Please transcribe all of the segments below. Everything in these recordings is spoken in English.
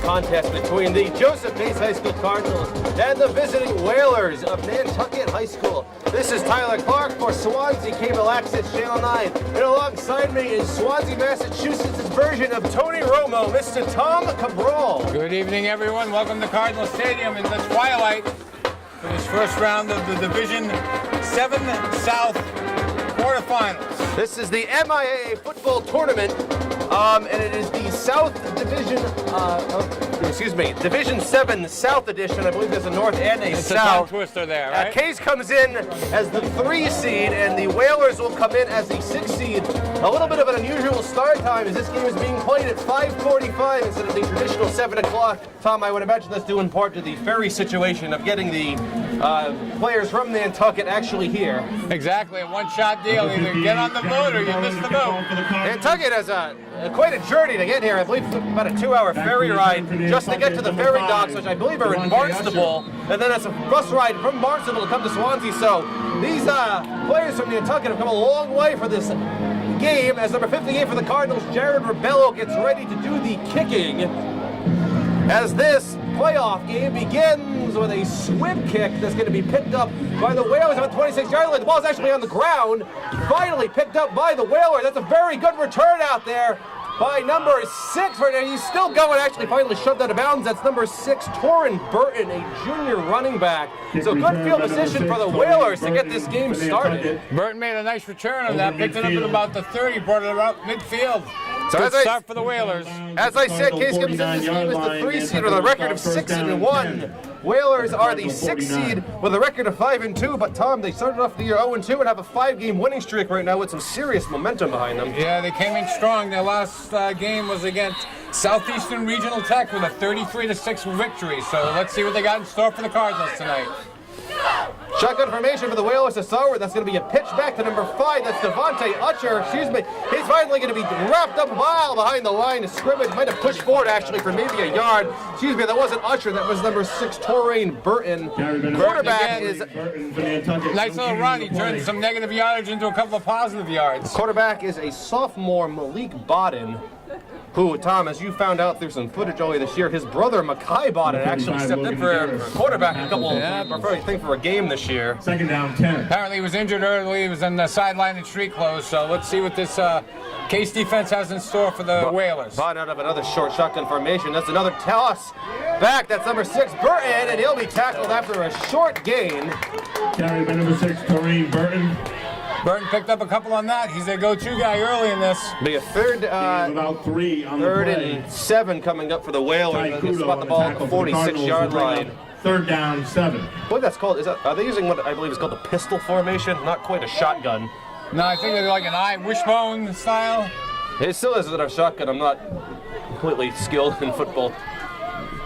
contest between the JCHS High School Cardinals and the visiting Whalers of Nantucket High School. This is Tyler Clark for Swansea Cable Access Channel 9. And alongside me is Swansea, Massachusetts' version of Tony Romo, Mr. Tom Cabral. Good evening, everyone. Welcome to Cardinal Stadium in the twilight for this first round of the Division 7 South quarterfinals. This is the MIAA football tournament, and it is the South Division, Division 7 South edition. I believe there's a North and a It's South. a tongue twister there, right? Case comes in as the 3 seed, and the Whalers will come in as the 6 seed. A little bit of an unusual start time, as this game is being played at 5:45 instead of the traditional 7 o'clock. Tom, I would imagine that's due in part to the ferry situation of getting the players from Nantucket actually here. Exactly, a one-shot deal. Either get on the boat or you miss the boat. Nantucket has quite a journey to get here. I believe about a 2-hour ferry ride just to get to the ferry docks, which I believe are in Barnstable, and then it's a bus ride from Barnstable to come to Swansea. So these players from Nantucket have come a long way for this game. As number 58 for the Cardinals, Jared Rebello, gets ready to do the kicking. As this playoff game begins with a swim kick that's going to be picked up by the Whalers on the 26-yard line. The ball's actually on the ground. Finally picked up by the Whalers. That's a very good return out there by number 6. He's still going, actually finally shoved out of bounds. That's number 6, Torrin Burton, a junior running back. So good field position for the Whalers to get this game started. Burton made a nice return on that, picked it up at about the 30, brought it up midfield. So good start for the Whalers. As I said, Case comes in this game as the 3 seed with a record of 6-1. Whalers are the 6 seed with a record of 5-2. But Tom, they started off the year 0-2 and have a 5-game winning streak right now with some serious momentum behind them. Yeah, they came in strong. Their last game was against Southeastern Regional Tech with a 33-6 victory. So let's see what they got in store for the Cardinals tonight. Shotgun formation for the Whalers to start with. That's going to be a pitch back to number 5. That's Devontae Utcher. He's finally going to be wrapped up a mile behind the line of scrimmage. Might have pushed forward, actually, for maybe a yard. That wasn't Utcher. That was number 6, Torrin Burton. Quarterback is... Nice little run. He turned some negative yardage into a couple of positive yards. Quarterback is a sophomore, Malik Bodden, who, Tom, as you found out through some footage earlier this year, his brother, Makai Bodden, actually stepped in for quarterback for a game this year. Second down, 10. Apparently he was injured early. He was on the sideline and street clothes. So let's see what this Case defense has in store for the Whalers. Bodden out of another short shotgun formation. That's another toss back. That's number 6, Burton, and he'll be tackled after a short gain. Carry by number 6, Torrin Burton. Burton picked up a couple on that. He's a go-to guy early in this. Be a third about 3 on third the play. and 7 coming up for the Whalers. They spot the ball at the 46-yard line. Third down, 7. What that's called? Are they using what I believe is called a pistol formation? Not quite a shotgun. No, I think they're like an wishbone style. It still isn't a shotgun. I'm not completely skilled in football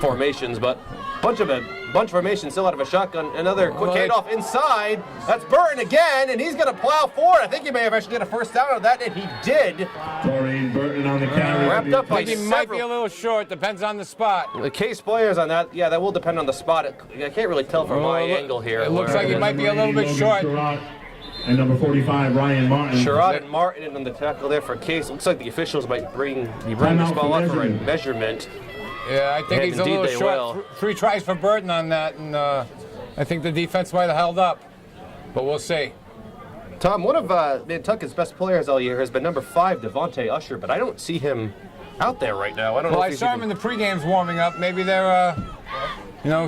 formations, but bunch formation still out of a shotgun. Another quick handoff inside. That's Burton again, and he's going to plow forward. I think he may have actually got a first down on that, and he did. Torrin Burton on the carry. Wrapped up by He might be a little short. Depends on the spot. The Case players on that, yeah, that will depend on the spot. I can't really tell from my angle here. It looks like he might be a little bit short. And number 45, Ryan Martin. Sherrod and Martin on the tackle there for Case. Looks like the officials might bring this ball up for a measurement. Yeah, I think he's a little short. 3 tries for Burton on that, and I think the defense might have held up. But we'll see. Tom, one of Nantucket's best players all year has been number 5, Devontae Utcher, but I don't see him out there right now. I don't know. Well, I saw him in the pre-games warming up. Maybe they're,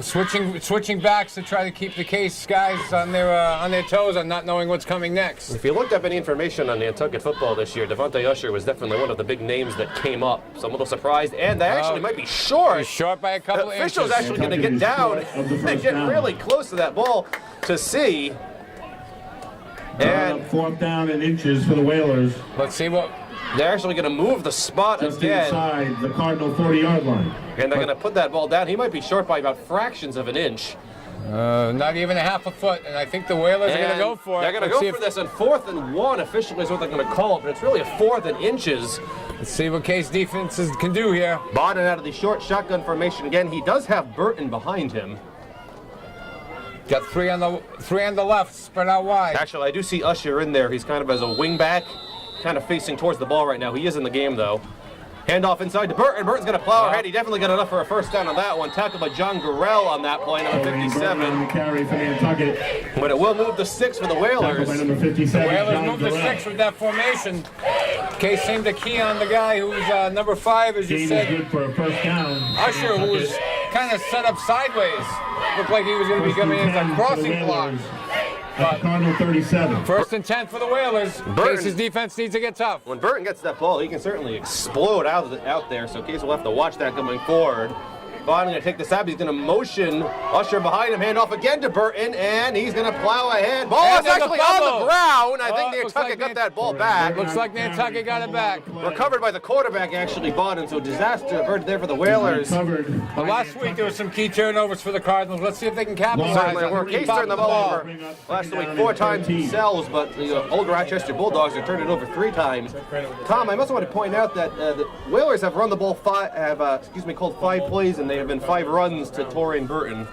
switching backs to try to keep the Case guys on their toes on not knowing what's coming next. If you looked up any information on Nantucket football this year, Devontae Utcher was definitely one of the big names that came up. So I'm a little surprised, and they actually might be short. He's short by a couple of inches. The official's actually going to get down and get really close to that ball to see. And 4th down and inches for the Whalers. Let's see what. They're actually going to move the spot just again. Inside the Cardinal 40-yard line. And they're going to put that ball down. He might be short by about fractions of an inch. Not even a half a foot, and I think the Whalers are going to go for it. They're going to go for this on 4th and 1. Officially is what they're going to call it, but it's really a 4th and inches. Let's see what Case defenses can do here. Bodden out of the short shotgun formation again. He does have Burton behind him. Got three on the left, spread out wide. Actually, I do see Utcher in there. He's kind of as a wing back, kind of facing towards the ball right now. He is in the game, though. Handoff inside to Burton. Burton's going to plow ahead. He definitely got enough for a first down on that one. Tackled by John Gurrell on that play, number Burton 57. on the carry for Nantucket. But it will move to 6 for the Tackled Whalers. by number 57, Whalers John moved to Gurrell. 6 with that formation. Case seemed to key on the guy who's number 5, as you Gain is said. good for a first down. Usher, who was kind of set up sideways. Looked like he was going to be coming in as a crossing block. At Cardinal 37. First and 10 for the Whalers. Case's defense needs to get tough. When Burton gets that ball, he can certainly explode out there, so Case will have to watch that going forward. Bond going to take the snap. He's going to motion Usher behind him. Hand off again to Burton, and he's going to plow ahead. Ball And is there's a actually on fumble. the ground. I think looks Nantucket like got that ball back. Looks like Nantucket got it back. Recovered by the quarterback, actually, Bond, so disaster averted there for the Whalers. Covered. But last week there was some key turnovers for the Cardinals. Let's see if they can capitalize Certainly on work. the Case top turned of the the ball ball. over last week 4 times themselves, but the old Rochester Bulldogs have turned it over 3 times. Tom, I also want to point out that the Whalers have run the ball called 5 plays, and they have been 5 runs to Torrey and Burton.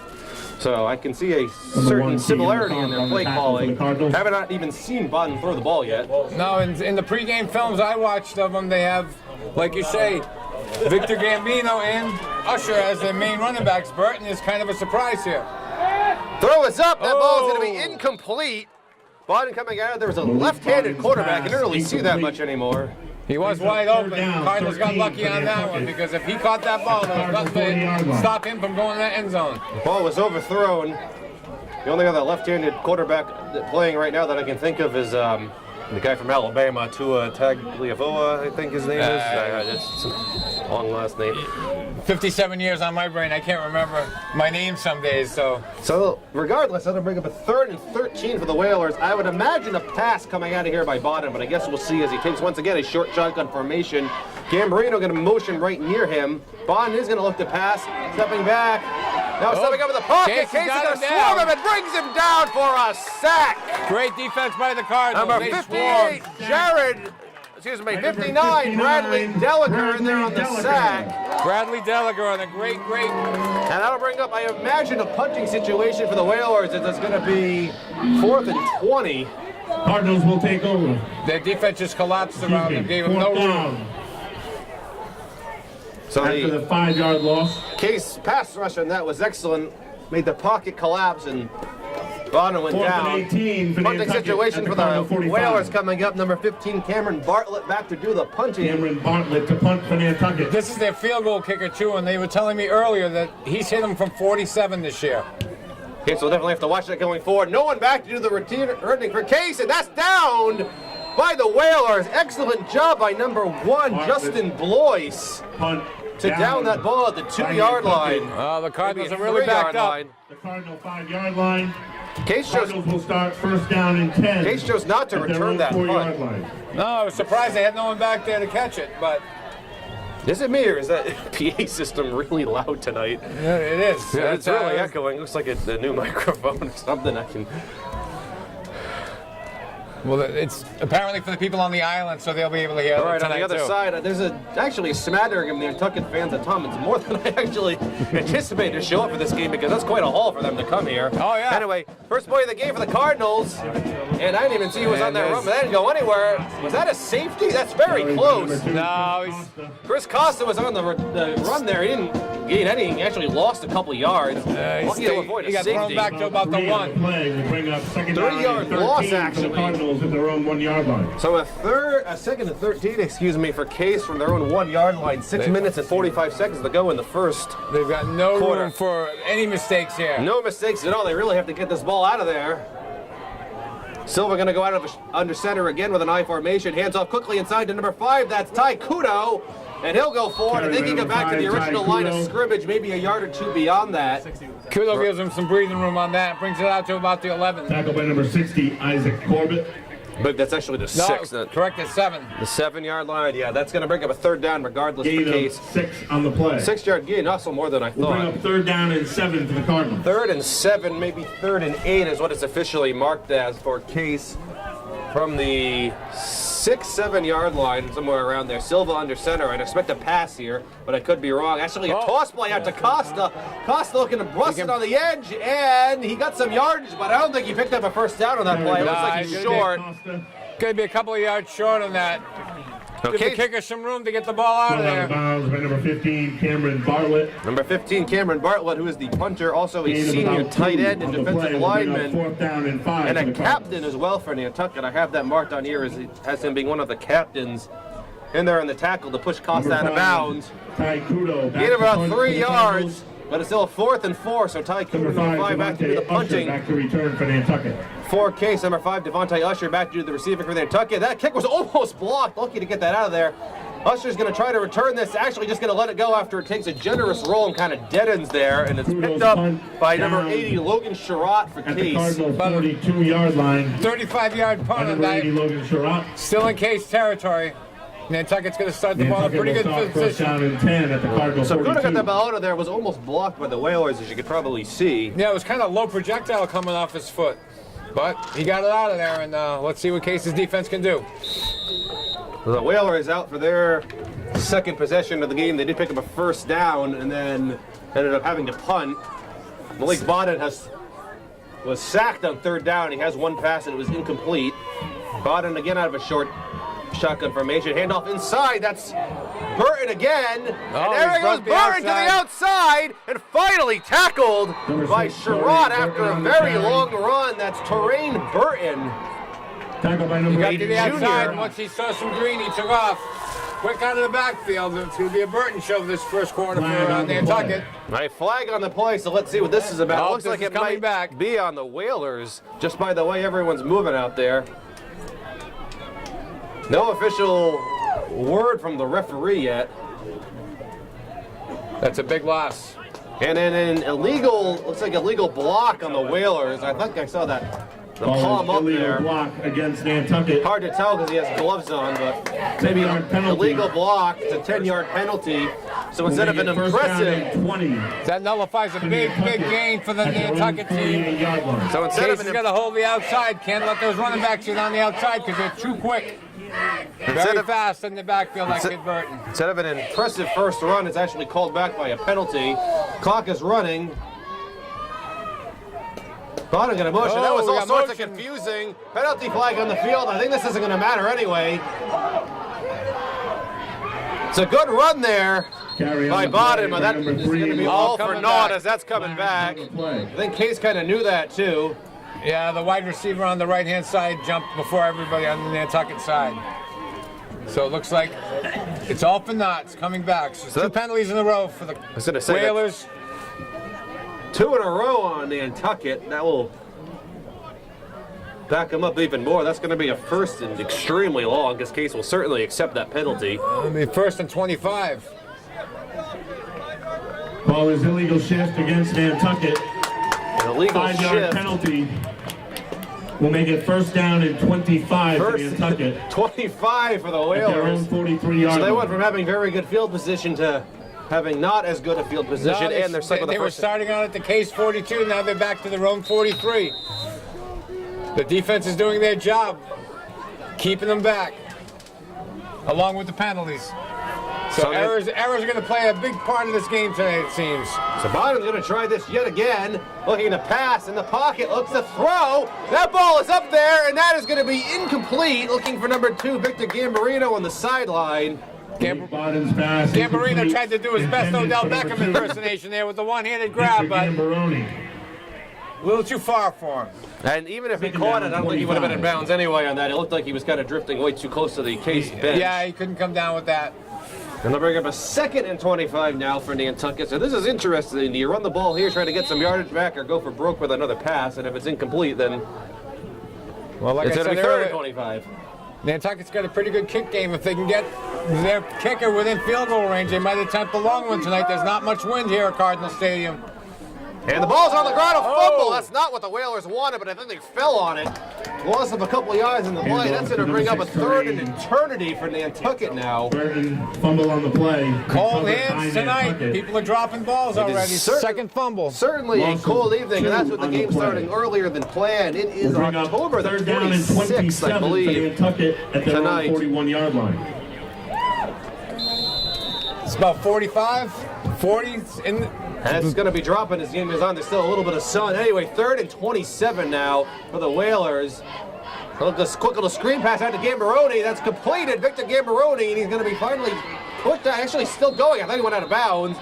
So I can see a certain similarity in their play calling. Haven't not even seen Bond throw the ball yet. No, in the pregame films I watched of them, they have, like you say, Victor Gambino and Usher as their main running backs. Burton is kind of a surprise here. Throw is up. That ball is going to be Oh. incomplete. Bond coming out. There was a left-handed quarterback. You don't really see that much anymore. He was wide open. Cardinals got lucky on that one because if he caught that ball, there was nothing to stop him from going in that end zone. The ball was overthrown. The only other left-handed quarterback playing right now that I can think of is the guy from Alabama, Tua Tagliavoa, I think his name is. It's a long last name. 57 years on my brain. I can't remember my name some days, so. So regardless, that'll bring up a 3rd and 13 for the Whalers. I would imagine a pass coming out of here by Bodden, but I guess we'll see as he takes once again a short shotgun formation. Gambarino going to motion right near him. Bodden is going to look to pass, stepping back. Now stepping up in the pocket. Case Case is got going him to swarm down. him and brings him down for a sack. Great defense by the Cardinals. Number They 58, swarmed. 59, Bradley Delager in there on the sack. Bradley Delager on a great. And that'll bring up, I imagine, a punting situation for the Whalers. It's going to be 4th and 20. Cardinals will take over. Their defense just collapsed around them, gave them no 4th room. down. So After the the 5-yard loss. Case pass rush on that was excellent. Made the pocket collapse and Bonner went 4th down. and 18 for Punting Nantucket situation at for Cardinal the 45. Whalers coming up. Number 15, Cameron Bartlett back to do the punting. Cameron Bartlett to punt for Nantucket. This is their field goal kicker too, and they were telling me earlier that he's hit them from 47 this year. Okay, so we'll definitely have to watch that going forward. No one back to do the returning for Case, and that's down by the Whalers. Excellent job by number 1, Justin Blois, Punt to down that ball at the 2-yard line. The Cardinals Maybe are a really 3-yard backed up. line. The Cardinal 5-yard line. Case shows, Cardinals will start first down and 10. Case chose not to at their return own that 4-yard punt. line. No, I was surprised they had no one back there to catch it, but Is it me or is that PA system really loud tonight? yeah, it is. Yeah, it's really echoing. Looks like it's a new microphone or something. I can. Well, it's apparently for the people on the island, so they'll be able to hear All it right, on tonight the other too. side, there's actually a smattering of Nantucket fans at Tom. It's more than I actually anticipated to show up for this game because that's quite a haul for them to come here. Oh, yeah. Anyway, first play of the game for the Cardinals, and I didn't even see who was on And that there's- run, but that didn't go anywhere. Was that a safety? That's very close. No, he's, Chris Costa was on the run there. He didn't gain any. He actually lost a couple yards. Lucky to avoid he a got thrown safety. back to about the 1. Play will bring up second down 3-yard and loss, 13 actually. for the Cardinals at their own 1-yard line. So a 2nd and 13, for Case from their own 1-yard line. 6 minutes and 45 seconds to go in the first. They've got no Quarter. room for any mistakes here. No mistakes at all. They really have to get this ball out of there. Silva going to go out of under center again with an I formation. Hands off quickly inside to number 5. That's Ty Kudo. And he'll go forward. I think he got back to the original line of scrimmage, maybe a yard or two beyond that. Kudo gives him some breathing room on that, brings it out to about the 11. Tackled by number 60, Isaac Corbett. But that's actually the 6. Correct at 7. The 7-yard line. Yeah, that's going to bring up a 3rd down regardless Gain for Case. of 6 on the play. 6-yard gain, also more than I We'll bring thought. up 3rd down and 7 for the Cardinals. 3rd and 7, maybe 3rd and 8 is what it's officially marked as for Case from the 6-7-yard line, somewhere around there. Silva under center. I'd expect a pass here, but I could be wrong. Actually, a toss play out to Costa. Costa looking to bust it on the edge, and he got some yardage, but I don't think he picked up a first down on that play. It looks like he's short. Could be a couple of yards short on that. Give the Okay. kicker some room to get the ball out of Out of there. bounds by number 15, Cameron Bartlett. Number 15, Cameron Bartlett, who is the punter, also a Gain of senior about tight 2 end and on the play defensive will bring up lineman, 4th down and 5 and for a the Cardinals. captain as well for Nantucket. I have that marked on here as him being one of the captains in there in the tackle to push Costa out of Number 5, bounds. Ty Kudo. Gain of about 3 yards, but it's still a 4th and 4, so Ty Number Cooper, number 5, back to do the Devontae Usher punting. back to return for Nantucket. For case number 5, Devontae Usher back to do the receiving for Nantucket. That kick was almost blocked. Lucky to get that out of there. Usher's going to try to return this. Actually, just going to let it go after it takes a generous roll and kind of deadens there. And it's picked up by number 80, Logan Sherratt for At the Case. Cardinal 42-yard line. 35-yard punt By on number 80, that. Logan Sherratt. Still in Case territory. Nantucket's going to start the ball in Nantucket pretty will good start first position. down and 10 at the Cardinal So 42. Bruno got that ball out of there. It was almost blocked by the Whalers, as you could probably see. Yeah, it was kind of low projectile coming off his foot. But he got it out of there, and let's see what Case's defense can do. The Whalers out for their second possession of the game. They did pick up a first down and then ended up having to punt. Malik Bodden was sacked on 3rd down. He has one pass and it was incomplete. Bodden again out of a short shotgun formation. Handoff inside. That's Burton again. And there he he goes, broke the Burton to the outside and finally tackled Number by 6, Sherratt Torrey after Burton a on the very carry. long run. That's Terrain Burton. Tackled by He number got 80, to the outside, and Junior. once he saw some green, he took off. Quick out of the backfield. It's going to be a Burton show this first quarter for Flag on the Nantucket. Right, flag on the play, so let's see what this is about. Oh, Looks this like is it coming might back. be on the Whalers, just by the way everyone's moving out there. No official word from the referee yet. That's a big loss. And then an illegal, looks like illegal block on the Whalers. I think I saw that. The Ball palm is up illegal there. block against Nantucket. Hard to tell because he has gloves on, but maybe 10-yard penalty. illegal block. It's a 10-yard penalty. So Will instead of make an it first down impressive, and 20. That nullifies a big gain for the At their own Nantucket team. 48-yard line. so instead Case of has an got to hold the outside. Can't let those running backs get on the outside because they're too quick. Very of- fast in the backfield like Kid Burton. Instead of an impressive first run, it's actually called back by a penalty. Clock is running. Bodden got a motion. That Oh, was we all got sorts motion. of confusing. Penalty flag on the field. I think this isn't going to matter anyway. It's a good run there Carry by on the play Bodden, but by that number is 3, going to be All all for coming naught back. as that's coming back. on the play. I think Case kind of knew that too. Yeah, the wide receiver on the right-hand side jumped before everybody on the Nantucket side. So it looks like it's all for naught. It's coming back. So So two that- penalties in a row for the was gonna say that- Whalers. 2 in a row on Nantucket. That will back them up even more. That's going to be a first and extremely long because Case will certainly accept that penalty. It'll be 1st and 25. Ball is illegal shift against Nantucket. An illegal 5-yard shift. penalty will make it first down and 25 for First Nantucket. 25 for the At their own Whalers. 43-yard So they line. went from having very good field position to having not as good a field position, No, and they're stuck with the they were first. starting out at the Case 42. Now they're back to their own 43. The defense is doing their job, keeping them back, along with the penalties. So So they- errors are going to play a big part of this game today, it seems. So Biden's going to try this yet again. Looking to pass in the pocket, looks to throw. That ball is up there, and that is going to be incomplete. Looking for number 2, Victor Gambarino on the sideline. Boden's pass Gambarino incomplete. tried to do his best Intended Odell for number Beckham 2, impersonation there with the one-handed grab, Victor but Gambaroni. a little too far for him. And even if he Second caught down, it, I don't think he would have been in 25. bounds anyway on that. It looked like he was kind of drifting way too close to the Case bench. Yeah, he couldn't come down with that. And they'll bring up a 2nd and 25 now for Nantucket. So this is interesting. Do you run the ball here, try to get some yardage back, or go for broke with another pass? And if it's incomplete, then Well, like it's I going to said be 3rd and earlier, 25. Nantucket's got a pretty good kick game. If they can get their kicker within field goal range, they might attempt a long one tonight. There's not much wind here at Cardinal Stadium. And the ball's on the ground, a fumble. Oh. That's not what the Whalers wanted, but I think they fell on it. Loss of a couple of yards in the play. That's going to bring up a 3rd and eternity for Nantucket now. Burton fumble on the play. Cold Recovered hands by tonight. Nantucket. People are dropping balls is already. certain- Second fumble. Certainly a Loss of cold evening, and that's with the 2 on the game play. starting earlier than planned. It is Will bring up October the 3rd down and 26th, 27 I for believe. Nantucket at their tonight. own 41-yard line. It's about 45, 40 in. And it's going to be dropping as the game is on. There's still a little bit of sun. Anyway, 3rd and 27 now for the Whalers. Look, this quick little screen pass out to Gambaroni. That's completed. Victor Gambaroni, and he's going to be finally pushed out. Actually, still going. I thought he went out of bounds.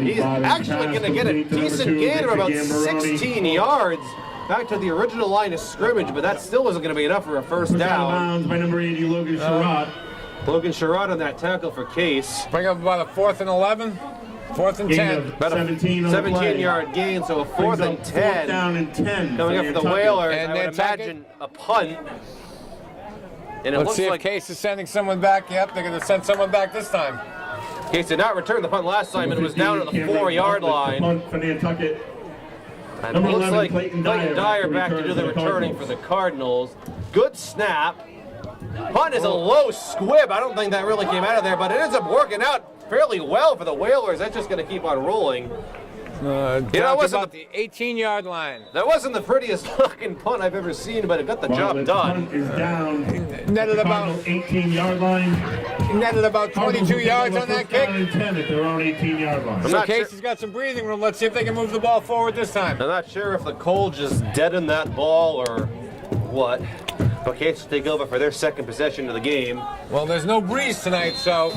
He's actually going to get a decent gain of about 16 yards back to the original line of scrimmage, but that still wasn't going to be enough for a first down. Out of bounds by number 80, Logan Sherrod. Logan Sherrod on that tackle for Case. Bring up about a 4th and 11, 4th and 10. About a 17-yard gain, so a 4th and 10. 4th down and 10. Coming up for the Whalers, And I would Nantucket. imagine a punt. And it Let's looks see if like Case is sending someone back. Yep, they're going to send someone back this time. Case did not return the punt last time, and it was down at the 4-yard line. Punt for Nantucket. And it Number looks 11, like Clayton Dyer back to do the returning for the Cardinals. Good snap. Punt is a low squib. I don't think that really came out of there, but it ends up working out fairly well for the Whalers. That's just going to keep on rolling. Down You know, it to wasn't about the 18-yard line. That wasn't the prettiest looking punt I've ever seen, but it got the job done. Punt is down. Netted about 18-yard line. netted about 22 yards on that kick. Down and 10 at their own 18-yard line. I'm So not Case sure- has got some breathing room. Let's see if they can move the ball forward this time. I'm not sure if the Colts just deadened that ball or what. But Case will take over for their second possession of the game. Well, there's no breeze tonight, so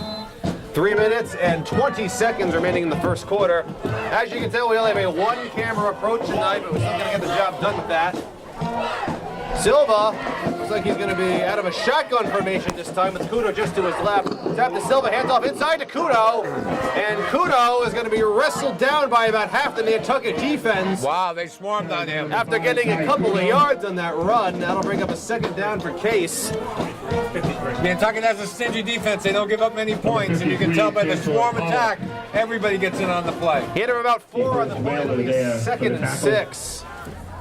3 minutes and 20 seconds remaining in the first quarter. As you can tell, we only have a one-camera approach tonight, but we're still going to get the job done with that. Silva looks like he's going to be out of a shotgun formation this time with Kudo just to his left. Tap to Silva, hands off inside to Kudo, and Kudo is going to be wrestled down by about half the Nantucket defense. wow, they swarmed on him. After getting a couple of yards on that run, that'll bring up a second down for Case. Nantucket has a stingy defense. They don't give up many points, and you can tell by the swarm attack, everybody gets in on the play. He hit him about 4 on the play. It'll be second and 6.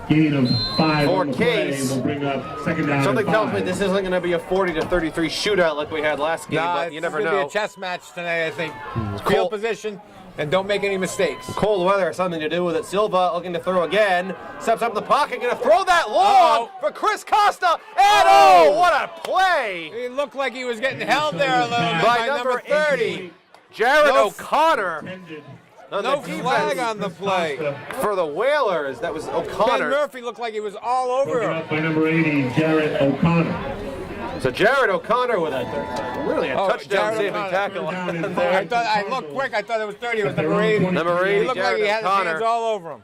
Gain of 5 For on the play Case. will bring up second down. Something and tells me 5. this isn't going to be a 40-33 shootout like we had last game, but you never It's gonna know. be a chess match tonight, I think. Cool. Field position, and don't make any mistakes. Cold weather has something to do with it. Silva looking to throw again. Steps up in the pocket, going to throw that long for Chris Costa. And oh, what a play It looked like he was getting held there a little bit by number 30, Jared No O'Connor. On No the flag defense on the play. for the Whalers. That was Ben O'Connor. Murphy looked like he was all over Broken him. up by number 80, Jared O'Connor. So Jared O'Connor with a really a touchdown Jared saving O'Connor. tackle Down and there. I thought I looked quick. I thought it was 30. It was number 80. Number 80, He looked like he Jared had his hands O'Connor. all over him.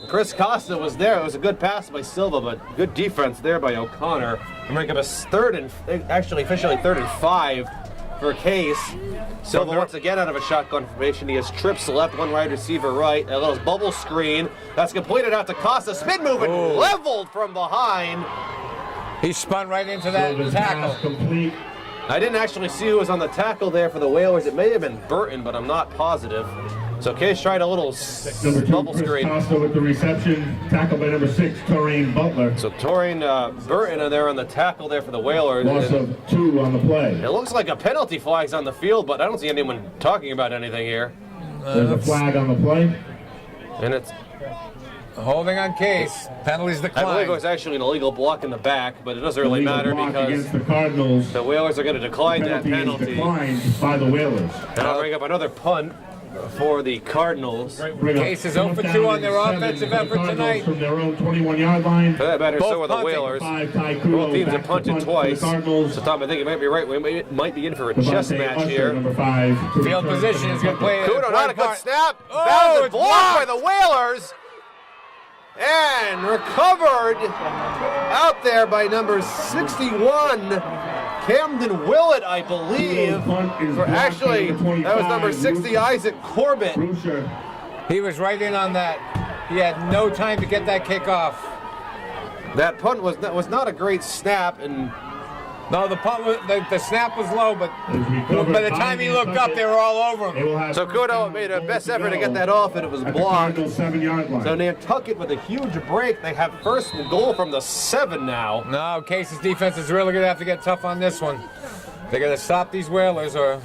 Chris Costa was there. It was a good pass by Silva, but good defense there by O'Connor. And make up a officially third and 5 for Case. Silva once again out of a shotgun formation. He has trips left, one wide receiver right. A little bubble screen. That's completed out to Costa. Spin move and leveled from behind. He spun right into that So the tackle. pass complete. I didn't actually see who was on the tackle there for the Whalers. It may have been Burton, but I'm not positive. So Case tried a little Number 2, bubble Chris screen. Costa with the reception. Tackled by number 6, Toreen Butler. So Torian Burton are there on the tackle there for the Whalers. Loss And of 2 on the play. it looks like a penalty flag's on the field, but I don't see anyone talking about anything here. There's a flag on the play. And it's, Holding on Case. Penalties I believe it declined. was actually an illegal block in the back, but it doesn't really Illegal matter block because against the Cardinals. the Whalers are going to decline that Penalty is penalty. declined by the Whalers. And I'll bring up another punt for the Cardinals. Bring up Case is 0 for 2 down on their and 7 offensive for the effort Cardinals tonight. From their own 21-yard line. For that matter, so Both are the punting. Whalers. 5, Ty Kudo Both teams back have to punted punt for twice. the Cardinals. So Tom, I think you might be right. We might be in for a chess Devontae match Usher, here. Number 5. to Field return position for is going to play. Kudo, not a good part. snap. Oh, Bounded it's blocked by blocked. the Whalers. And recovered out there by number 61, Camden Willett, I believe. Punt is For blocked by actually, number that was number 25, 60, Isaac Corbett. Brusher. He was right in on that. He had no time to get that kick off. That punt was not a great snap, and No, the punt was, the snap was low, but by the time he looked up, they were all over They him. will have so first Kudo down, made a goal best to effort to go get that off, and it was at the blocked. Cardinals' 7-yard line. So Nantucket with a huge break. They have first and goal from the 7 now. No, Case's defense is really going to have to get tough on this one. They're going to stop these Whalers, or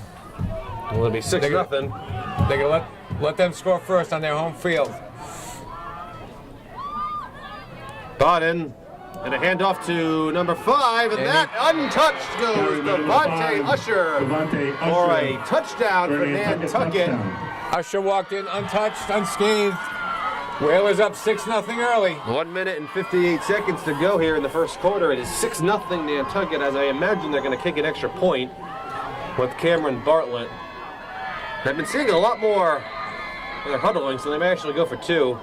Well, it'll be 6-0. they're going to let them score first on their home field. Bodden, and a handoff to number 5, and that untouched goes Devontae Usher Devontae for Usher a touchdown for Nantucket. touchdown. Usher walked in untouched, unscathed. Whalers up 6-0 early. 1 minute and 58 seconds to go here in the first quarter. It is 6-0 Nantucket, as I imagine they're going to kick an extra point with Cameron Bartlett. I've been seeing a lot more they're huddling, so they may actually go for 2.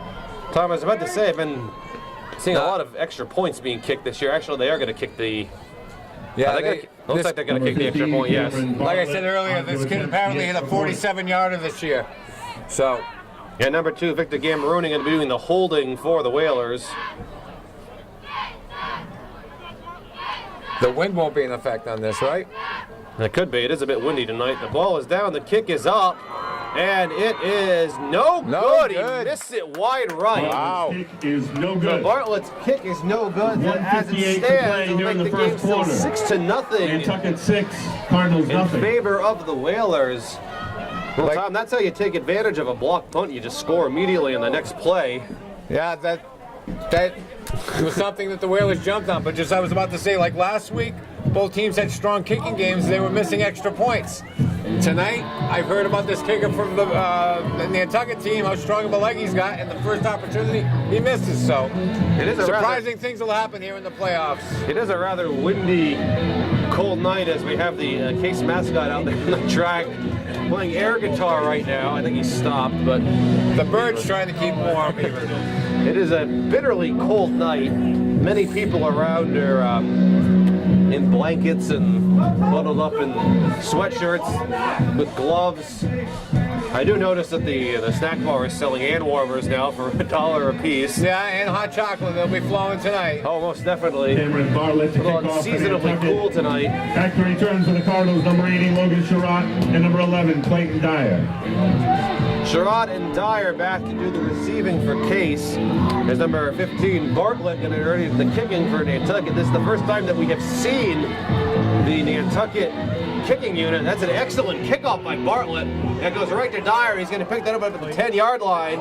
Tom, I was about to say, I've been seeing a lot of extra points being kicked this year. Actually, they are going to kick the... Yeah, looks like they're going to kick the extra point, yes. Like I said earlier, this kid apparently hit a 47-yarder this year. So... And number 2, Victor Gambaroni, going to be doing the holding for the Whalers. The wind won't be in effect on this, right? It could be. It is a bit windy tonight. The ball is down. The kick is up. And it is no good. He missed it wide right. Wow. Kick is no good. So Bartlett's kick is no good. As it stands, it'll make the game still 6-0. Nantucket 6, Cardinals nothing. In favor of the Whalers. Well, Tom, that's how you take advantage of a block punt. You just score immediately in the next play. Yeah, that was something that the Whalers jumped on. But just I was about to say, like last week, both teams had strong kicking games. They were missing extra points. Tonight, I've heard about this kicker from the Nantucket team, how strong of a leg he's got, and the first opportunity, he misses. So, it is surprising things will happen here in the playoffs. It is a rather windy, cold night as we have the Case mascot out there on the track playing air guitar right now. I think he stopped, but the bird's trying to keep warm. It is a bitterly cold night. Many people around are in blankets and bundled up in sweatshirts with gloves. I do notice that the snack bar is selling hand warmers now for $1 a piece. Yeah, and hot chocolate. They'll be flowing tonight. Oh, most definitely. Cameron Bartlett to kick off unseasonably cool tonight. Back to return for the Cardinals, number 80, Logan Sherratt, and number 11, Clayton Dyer. Sherratt and Dyer back to do the receiving for Case. As number 15, Bartlett, going to be ready for the kicking for Nantucket. This is the first time that we have seen the Nantucket kicking unit. That's an excellent kickoff by Bartlett. That goes right to Dyer. He's going to pick that up at the 10-yard line.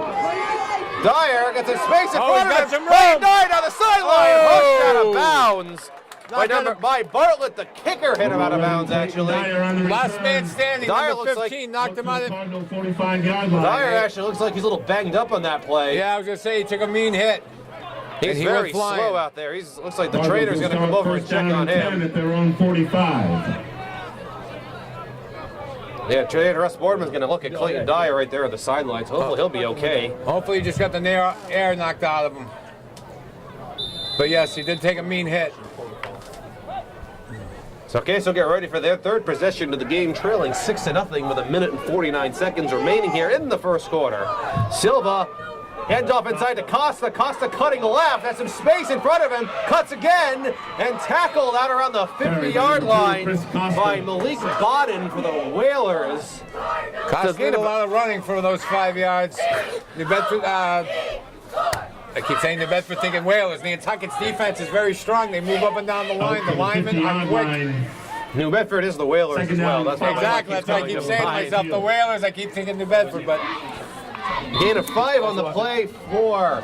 Dyer gets a space in front of him. Clayton Dyer down the sideline. Pushed out of bounds. By Bartlett, the kicker hit him out of bounds, actually. Last man standing, Dyer number 15, knocked him out of the... Dyer actually looks like he's a little banged up on that play. Yeah, I was going to say, he took a mean hit. He's very slow out there. Looks like the trainer's going to come over and check on him. At their own 45. Yeah, trainer Russ Boardman's going to look at Clayton Dyer right there at the sidelines. Hopefully he'll be okay. Hopefully he just got the air knocked out of him. But yes, he did take a mean hit. So Case will get ready for their third possession of the game, trailing 6-0 with 1 minute and 49 seconds remaining here in the first quarter. Silva hands off inside to Costa. Costa cutting left, has some space in front of him, cuts again, and tackled out around the 50-yard line by Malik Bodden for the Whalers. Costa did a lot of running for those 5 yards. New Bedford, I keep saying New Bedford thinking Whalers. Nantucket's defense is very strong. They move up and down the line. The linemen are quick. New Bedford is the Whalers as well. That's exactly. That's why I keep saying to myself, the Whalers. I keep thinking New Bedford, but... Gain of 5 on the play for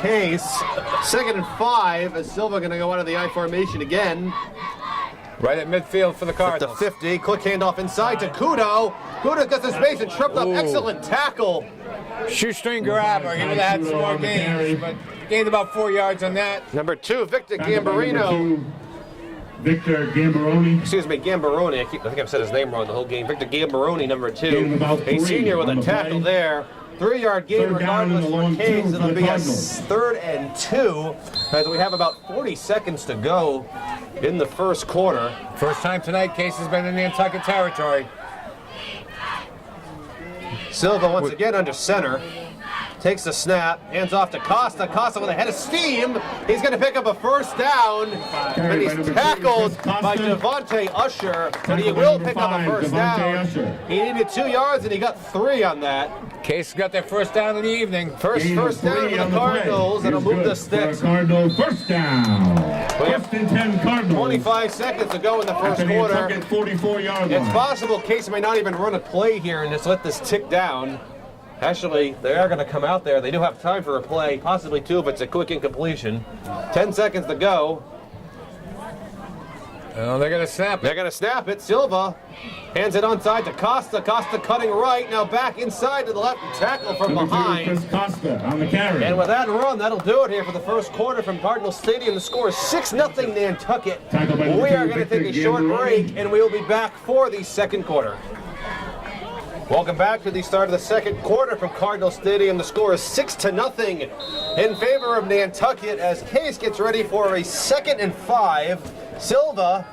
Case. 2nd and 5 as Silva going to go out of the I formation again. Right at midfield for the Cardinals. At the 50, quick handoff inside to Kudo. Kudo's got the space and tripped up. Excellent tackle. Shoestring grabber. He would have had some more gains, but gained about 4 yards on that. Number 2, Victor Gambarino. Victor Gambaroni. Excuse me, Gambaroni. I think I've said his name wrong the whole game. Victor Gambaroni, number 2. A senior with a tackle there. 3-yard gain regardless for Case. It'll be a 3rd and 2 as we have about 40 seconds to go in the first quarter. First time tonight, Case has been in Nantucket territory. Silva once again under center. Takes the snap, hands off to Costa. Costa with a head of steam. He's going to pick up a first down. And he's tackled by Devontae Usher. But he will pick up a first down. He needed 2 yards and he got 3 on that. Case got their first down of the evening. First down for the Cardinals, and it'll move the sticks. Cardinals first down. First and 10 Cardinals. 25 seconds to go in the first quarter. 44-yard line. It's possible Case may not even run a play here and just let this tick down. Actually, they are going to come out there. They do have time for a play, possibly 2 if it's a quick incompletion. 10 seconds to go. Oh, they're going to snap They're it. going to snap it. Silva hands it onside to Costa. Costa cutting right. Now back inside to the left. Tackle from Number 2, behind. Chris Costa on the carry. And with that run, that'll do it here for the first quarter from Cardinal Stadium. The score is 6-0 Nantucket. Tackled by number We are 2, going to take a Victor short Gambaroni. break, and we will be back for the second quarter. Welcome back to the start of the second quarter from Cardinal Stadium. The score is 6-0 in favor of Nantucket as Case gets ready for a 2nd and 5. Silva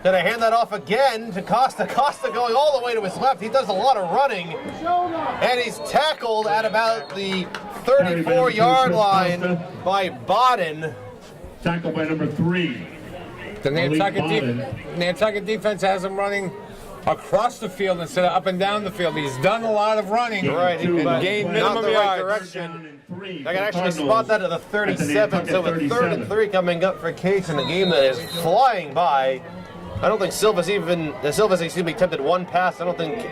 gonna hand that off again to Costa. Costa going all the way to his left. He does a lot of running, and he's tackled at about the 34-yard line by Bodden. Tackled by number 3. The Nantucket, Bodden. Nantucket defense has him running across the field instead of up and down the field. He's done a lot of running Right, and but gained not minimum the right yards. direction. I I can actually spot that at the 37, so with 3rd and 3 coming up for Case in a game that is flying by. I don't think Silva's attempted one pass. I don't think,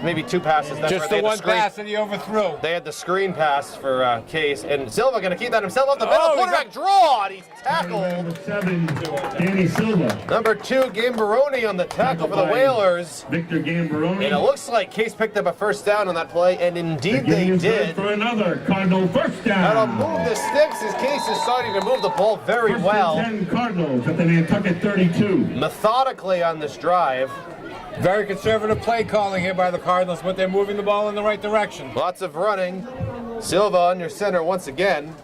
maybe 2 passes. That's Just right. They the had one screen- pass that he overthrew. They had the screen pass for Case, and Silva going to keep that himself up the middle. Oh, he Quarterback draw, and he's tackled. Number 7, Danny Silva. Number 2, Gambaroni on the tackle for the Whalers. Victor Gambaroni. And it looks like Case picked up a first down on that play, and indeed they Getting did. set for another Cardinal first That'll down. move the sticks as Case is starting to move the ball very First well. and 10 Cardinals at the Nantucket 32. Methodically on this drive. Very conservative play calling here by the Cardinals, but they're moving the ball in the right direction. Lots of running. Silva under center once again.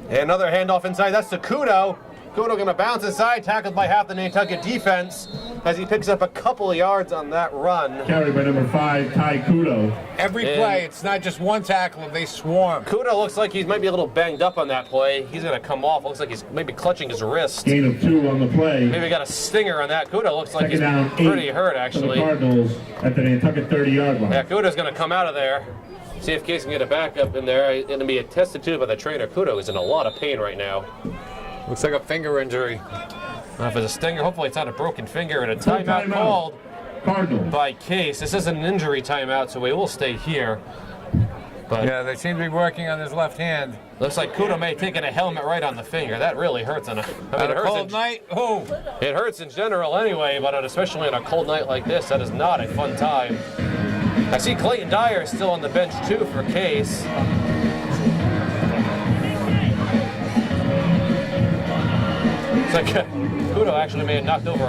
And another handoff inside. That's to Kudo. Kudo going to bounce inside, tackled by half the Nantucket defense as he picks up a couple of yards on that run. Carried by number 5, Ty Kudo. Every And- play, it's not just one tackle, they swarm. Kudo looks like he might be a little banged up on that play. He's going to come off. Looks like he's maybe clutching his wrist. Gain of 2 on the play. Maybe got a stinger on that. Kudo looks like Second down, he's 8 pretty hurt, for the actually. Cardinals at the Nantucket 30-yard line. Yeah, Kudo's going to come out of there. See if Case can get a backup in there. It's going to be attested to by the trainer. Kudo is in a lot of pain right now. Looks like a finger injury. If it's a stinger, hopefully it's not a broken finger. And a Full timeout called Cardinals. by Case. This is an injury timeout, so we will stay here. But Yeah, they seem to be working on his left hand. looks like Kudo may have taken a helmet right on the finger. That really hurts on a. I mean, On it a hurts cold in, night, oh, it hurts in general anyway, but especially on a cold night like this, that is not a fun time. I see Clayton Dyer is still on the bench too for Case. It's like Kudo actually may have knocked over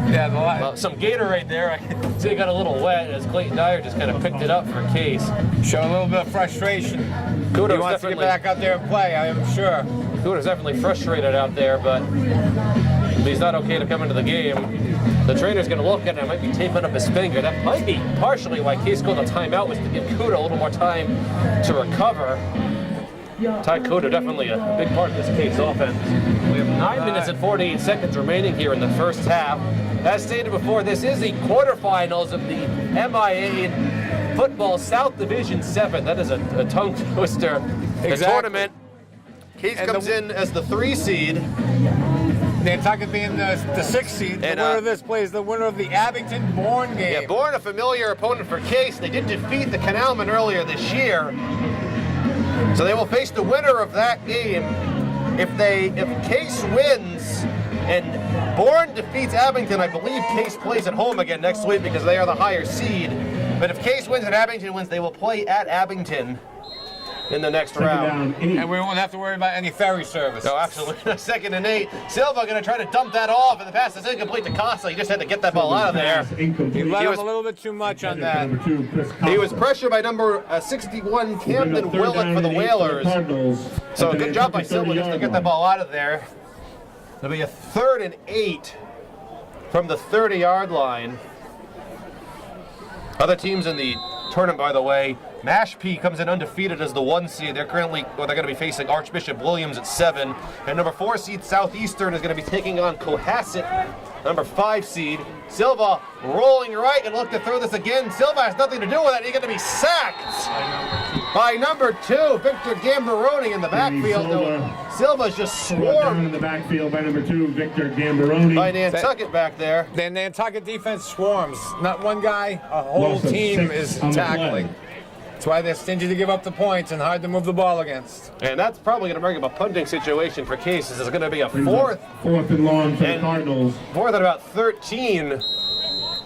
yeah, the light. some Gatorade there. I can see it got a little wet as Clayton Dyer just kind of picked it up for Case. Show a little bit of frustration. Kudo's He wants to get back out there and play, I am sure. Kudo's definitely frustrated out there, but he's not okay to come into the game. The trainer's going to look at it and might be taping up his finger. That might be partially why Case called a timeout, was to give Kudo a little more time to recover. Ty Kudo definitely a big part of this Case offense. We have 9 minutes and 48 seconds remaining here in the first half. As stated before, this is the quarterfinals of the MIA Football South Division 7. That is a tongue twister. The Exactly. tournament. Case And comes in as the 3 seed. Nantucket being the 6th seed, the And, winner of this plays the winner of the Abington-Bourne game. Yeah, Bourne, a familiar opponent for Case. They did defeat the Canalmen earlier this year. So they will face the winner of that game. If Case wins and Bourne defeats Abington, I believe Case plays at home again next week because they are the higher seed. But if Case wins and Abington wins, they will play at Abington in the next Second round. down, 8. And we won't have to worry about any ferry service. No, absolutely. 2nd and 8. Silva going to try to dump that off, and the pass is incomplete to Costa. He just had to get that ball out of there. Pass incomplete. He let He him was- a little bit too much on that. Number 2, Chris Costa. He was pressured by number 61, Camden Third Willett down for the and 8 Whalers. Cardinals So at the good job by Nantucket Silva just to 30-yard get that line. ball out of there. It'll be a 3rd and 8 from the 30-yard line. Other teams in the tournament, by the way, Mashpee comes in undefeated as the 1 seed. They're going to be facing Archbishop Williams at 7. And number 4 seed Southeastern is going to be taking on Cohasset, number 5 seed. Silva rolling right and look to throw this again. Silva has nothing to do with it. He's going to be sacked by number 2, Victor Gambaroni in the backfield. Silva's just Brought down swarmed in the backfield by number 2, Victor Gambaroni. by Nantucket back there. The Nantucket defense swarms. Not one guy, a whole Loss of team 6 is on the tackling. play. That's why they're stingy to give up the points and hard to move the ball against. And that's probably going to bring up a punting situation for Case. This is going to be a fourth and long for the Cardinals. Fourth at about 13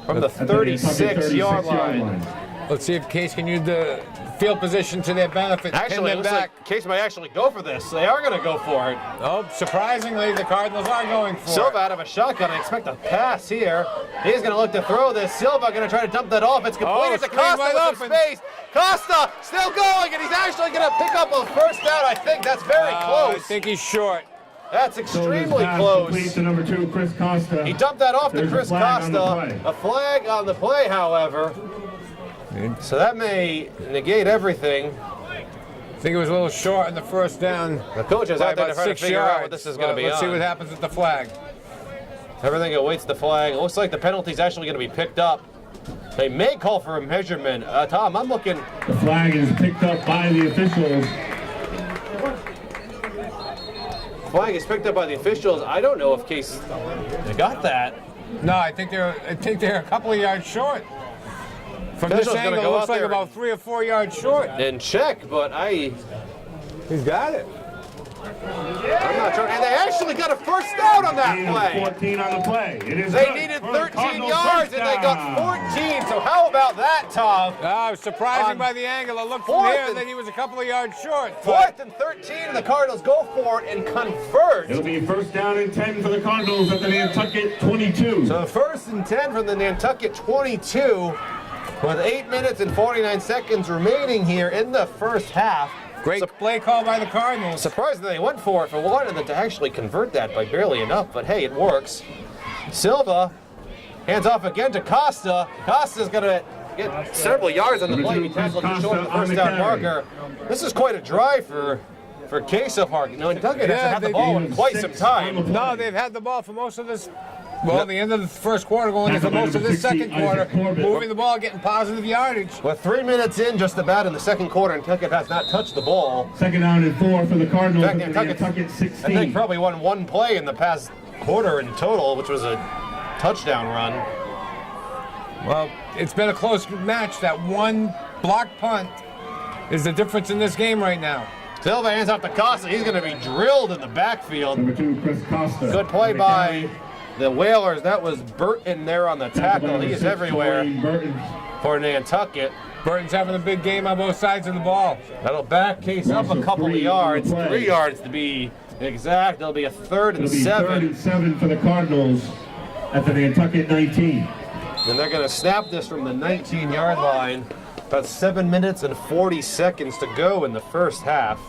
from the 36-yard line. Let's see if Case can use the field position to their benefit. Actually, it looks like Case might actually go for this. They are going to go for it. Oh, surprisingly, the Cardinals are going for Silva out of a shotgun. I expect a pass here. He's going to look to throw this. Silva going to try to dump that off. It's completed to Costa with some space. Costa still going, and he's actually going to pick up a first down. I think that's very close. I think he's short. That's extremely close. To number 2, Chris Costa. He dumped that off to Chris Costa. A flag on the play, however. So that may negate everything. I think it was a little short in the first down. The coach is out there to try to figure out what this is going to be Let's see what happens with the flag. Everything awaits the flag. It looks like the penalty's actually going to be picked up. They may call for a measurement. Tom, I'm looking. The flag is picked up by the officials. Flag is picked up by the officials. I don't know if Case they got that. No, I think they're a couple of yards short. From this angle, it looks like about 3 or 4 yards short. And check, but He's got it. I'm not sure. And they actually got a first down on that play. 14 on the play. They needed 13 yards and they got 14. So how about that, Tom? Surprising by the angle. It looked from here that he was a couple of yards short. 4th and 13, and the Cardinals go for it and convert. It'll be first down and 10 for the Cardinals at the Nantucket 22. So 1st and 10 from the Nantucket 22 with 8 minutes and 49 seconds remaining here in the first half. Great play call by the Cardinals. Surprisingly, they went for it for one, and then to actually convert that by barely enough, but hey, it works. Silva hands off again to Costa. Costa's going to get several yards on the play. He tackled just short of the first down marker. This is quite a drive for Case so far. Nantucket hasn't had the ball in quite some time. No, they've had the ball for most of this. Well, the end of the first quarter, going into most of this second quarter, moving the ball, getting positive yardage. With 3 minutes in, just about in the second quarter, Nantucket has not touched the ball. Second down and 4 for the Cardinals. In fact, Nantucket 16. I think probably won one play in the past quarter in total, which was a touchdown run. Well, it's been a close match. That one block punt is the difference in this game right now. Silva hands off to Costa. He's going to be drilled in the backfield. Number 2, Chris Costa. Good play by the Whalers. That was Burton there on the tackle. He is everywhere for Nantucket. Burton's having a big game on both sides of the ball. That'll back Case up a couple of yards. 3 yards to be exact. It'll be a 3rd and 7. 3rd and 7 for the Cardinals at the Nantucket 19. And they're going to snap this from the 19-yard line. About 7 minutes and 40 seconds to go in the first half.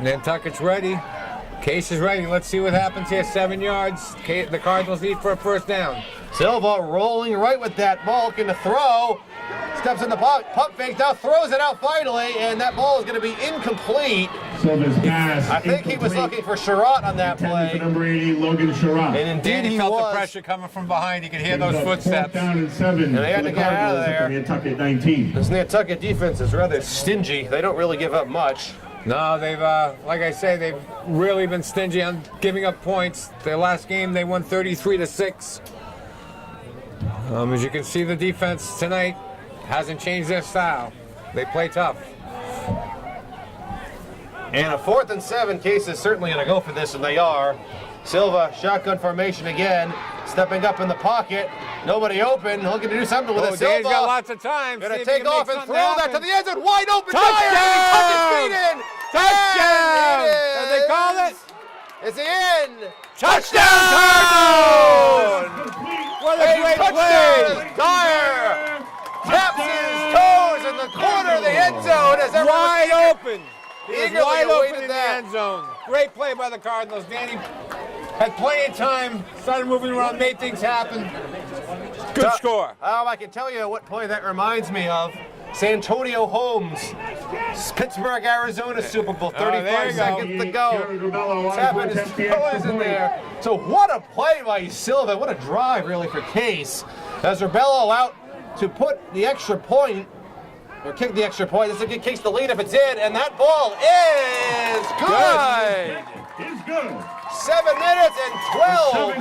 Nantucket's ready. Case is ready. Let's see what happens here. 7 yards. The Cardinals need for a first down. Silva rolling right with that ball, looking to throw. Steps in the pocket, pump fake, now throws it out finally, and that ball is going to be incomplete. Silva's pass. I think he was looking for Sherratt on that play. Number 80, Logan Sherratt. And indeed he felt was. the pressure coming from behind. You could hear those footsteps. 4th down and 7. And they had to get out of there. Nantucket 19. This Nantucket defense is rather stingy. They don't really give up much. No, they've, like I say, they've really been stingy on giving up points. Their last game, they won 33-6. As you can see, the defense tonight hasn't changed their style. They play tough. And a 4th and 7. Case is certainly going to go for this, and they are. Silva, shotgun formation again, stepping up in the pocket. Nobody open, looking to do something with it. Dan's Silva got lots of time. going to take off and throw that to the end zone. Wide open. Touchdown! Touchdown! Have they called it? It's the end. Touchdown, Cardinals! What a great play! Dyer taps his toes in the corner of the end zone as everyone wide open. He was eagerly wide open awaited in that. the end zone. Great play by the Cardinals. Danny had plenty of time, started moving around, made things happen. Good score. I can tell you what play that reminds me of. Santonio Holmes, Pittsburgh, Arizona Super Bowl, 35 seconds to go. Tapping his toes in there. So what a play by Silva. What a drive, really, for Case. As Rebello out to put the extra point, or kick the extra point. This will get Case the lead if it's in, and that ball is good. It's good. 7 minutes and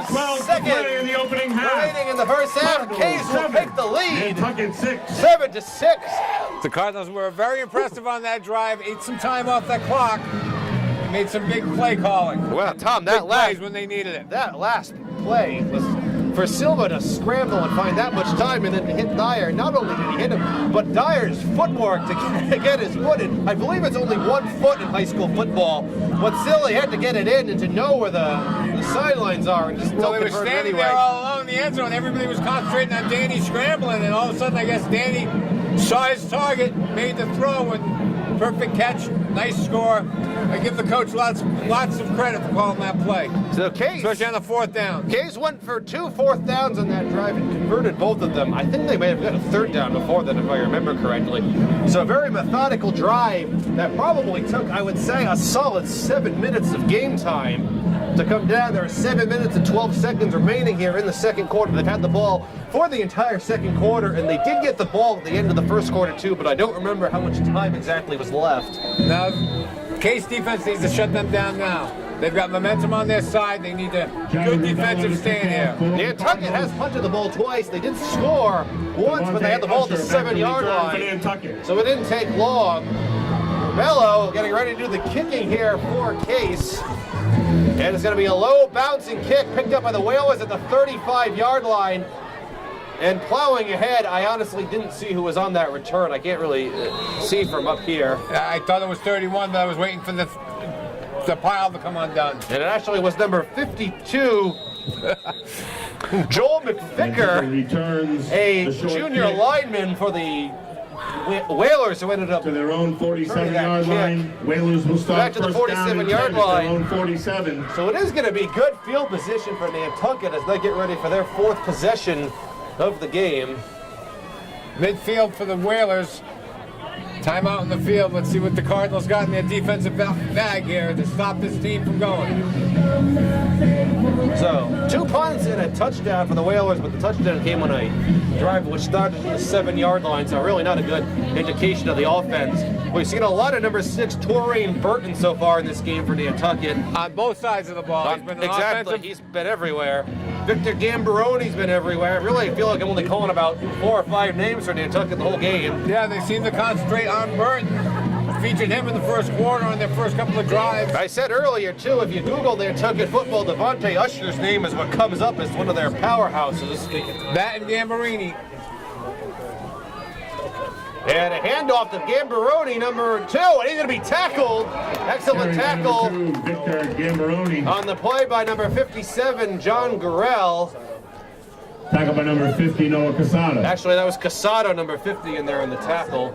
12 seconds in the opening half. remaining in the first half. Case will pick the lead. Nantucket 6. 7-6. The Cardinals were very impressive on that drive, ate some time off that clock, and made some big play calling. Well, Tom, Big plays when they needed it. that last play was for Silva to scramble and find that much time and then to hit Dyer. Not only did he hit him, but Dyer's footwork to get his foot in. I believe it's only 1 foot in high school football, but still he had to get it in and to know where the sidelines are and just Well, don't they were convert it standing anyway. there all alone in the end zone. Everybody was concentrating on Danny scrambling, and all of a sudden, I guess Danny saw his target, made the throw, and perfect catch, nice score. I give the coach lots of credit for calling that play, So Case, especially on the 4th down. Case went for 2 4th downs on that drive and converted both of them. I think they may have got a 3rd down before that, if I remember correctly. So a very methodical drive that probably took, I would say, a solid 7 minutes of game time to come down. There are 7 minutes and 12 seconds remaining here in the second quarter. They've had the ball for the entire second quarter, and they did get the ball at the end of the first quarter too, but I don't remember how much time exactly was left. Now, Case defense needs to shut them down now. They've got momentum on their side. They need a good defensive stand here. Nantucket has punted the ball twice. They did score once, but they had the ball at the 7-yard line, so it didn't take long. Mello getting ready to do the kicking here for Case. And it's going to be a low bouncing kick picked up by the Whalers at the 35-yard line. And plowing ahead, I honestly didn't see who was on that return. I can't really see from up here. I thought it was 31, but I was waiting for the pile to come undone. And it actually was number 52, Joel McVicker, returns a the short junior kick lineman for the Whalers, who ended up to their own returning that 47-yard kick. line. Whalers will start Back to the first down and 47-yard 10 at line. their own 47. So it is going to be good field position for Nantucket as they get ready for their 4th possession of the game. Midfield for the Whalers. Timeout in the field. Let's see what the Cardinals got in their defensive bag here to stop this team from going. So 2 punts and a touchdown for the Whalers, but the touchdown came on a drive which started at the 7-yard line, so really not a good indication of the offense. We've seen a lot of number 6, Taurine Burton, so far in this game for Nantucket. On both sides of the ball. He's been an Exactly, offensive. he's been everywhere. Victor Gambaroni's been everywhere. I really feel like I'm only calling about 4 or 5 names for Nantucket the whole game. Yeah, they seem to concentrate on Burton. Featured him in the first quarter on their first couple of drives. I said earlier, too, if you Google Nantucket football, Devontae Usher's name is what comes up as one of their powerhouses. That and Gambarini. And a handoff to Gambaroni, number 2, and he's going to be tackled. Excellent Carry tackle number 2, Victor Gambaroni. on the play by number 57, John Gurrell. Tackled by number 50, Noah Casada. Actually, that was Casado, number 50, in there in the tackle.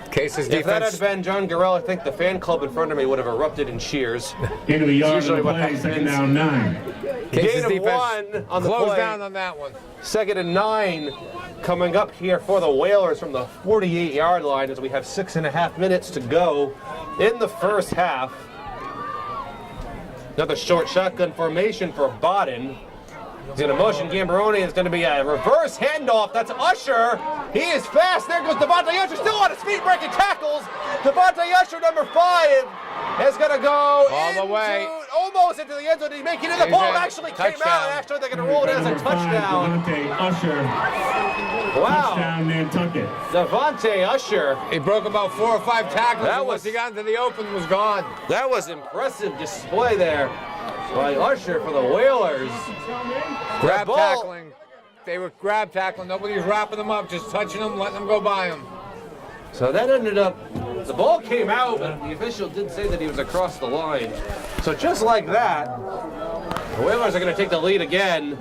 Case's If that had defense. been John Gurrell, I think the fan club in front of me would have erupted in cheers. Into the yard usually of the what play, second happens. down 9. Case's Gain of 1 on the Close play. down on that one. 2nd and 9 coming up here for the Whalers from the 48-yard line as we have 6.5 minutes to go in the first half. Another short shotgun formation for Bodden. He's going to motion Gambaroni. It's going to be a reverse handoff. That's Usher. He is fast. There goes Devontae Usher, still on his feet, breaking tackles. Devontae Usher, number 5, is going to go All the way. almost into the end zone. He's making it. The He's ball in. actually came Touchdown. out. Actually, they're going to roll it as a Number 5, touchdown. Devontae Usher. Wow. Touchdown Nantucket. Devontae Usher. He broke about 4 or 5 tackles. That and was- once he got into the open, was gone. That was impressive display there by Usher for the Whalers. Grab ball- tackling. They were grab tackling. Nobody was wrapping them up, just touching them, letting them go by them. So that ended up, the ball came out, but the official did say that he was across the line. So just like that, the Whalers are going to take the lead again.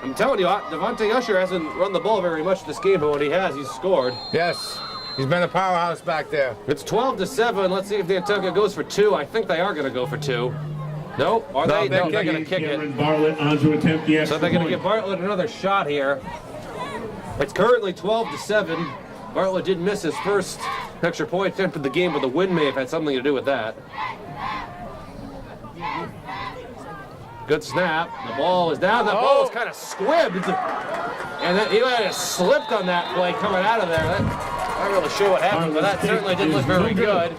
I'm telling you, Devontae Usher hasn't run the ball very much this game, but when he has, he's scored. Yes, he's been a powerhouse back there. It's 12-7. Let's see if Nantucket goes for 2. I think they are going to go for 2. Nope. Are they? No, they're going to kick it. Cameron Bartlett on to attempt the extra So they're going to point. give Bartlett another shot here. It's currently 12-7. Bartlett did miss his first extra point attempt of the game, but the win may have had something to do with that. Good snap. The ball is down. The ball was kind of squibbed. And then he might have slipped on that play coming out of there. Not really sure what happened, but that certainly didn't look very good.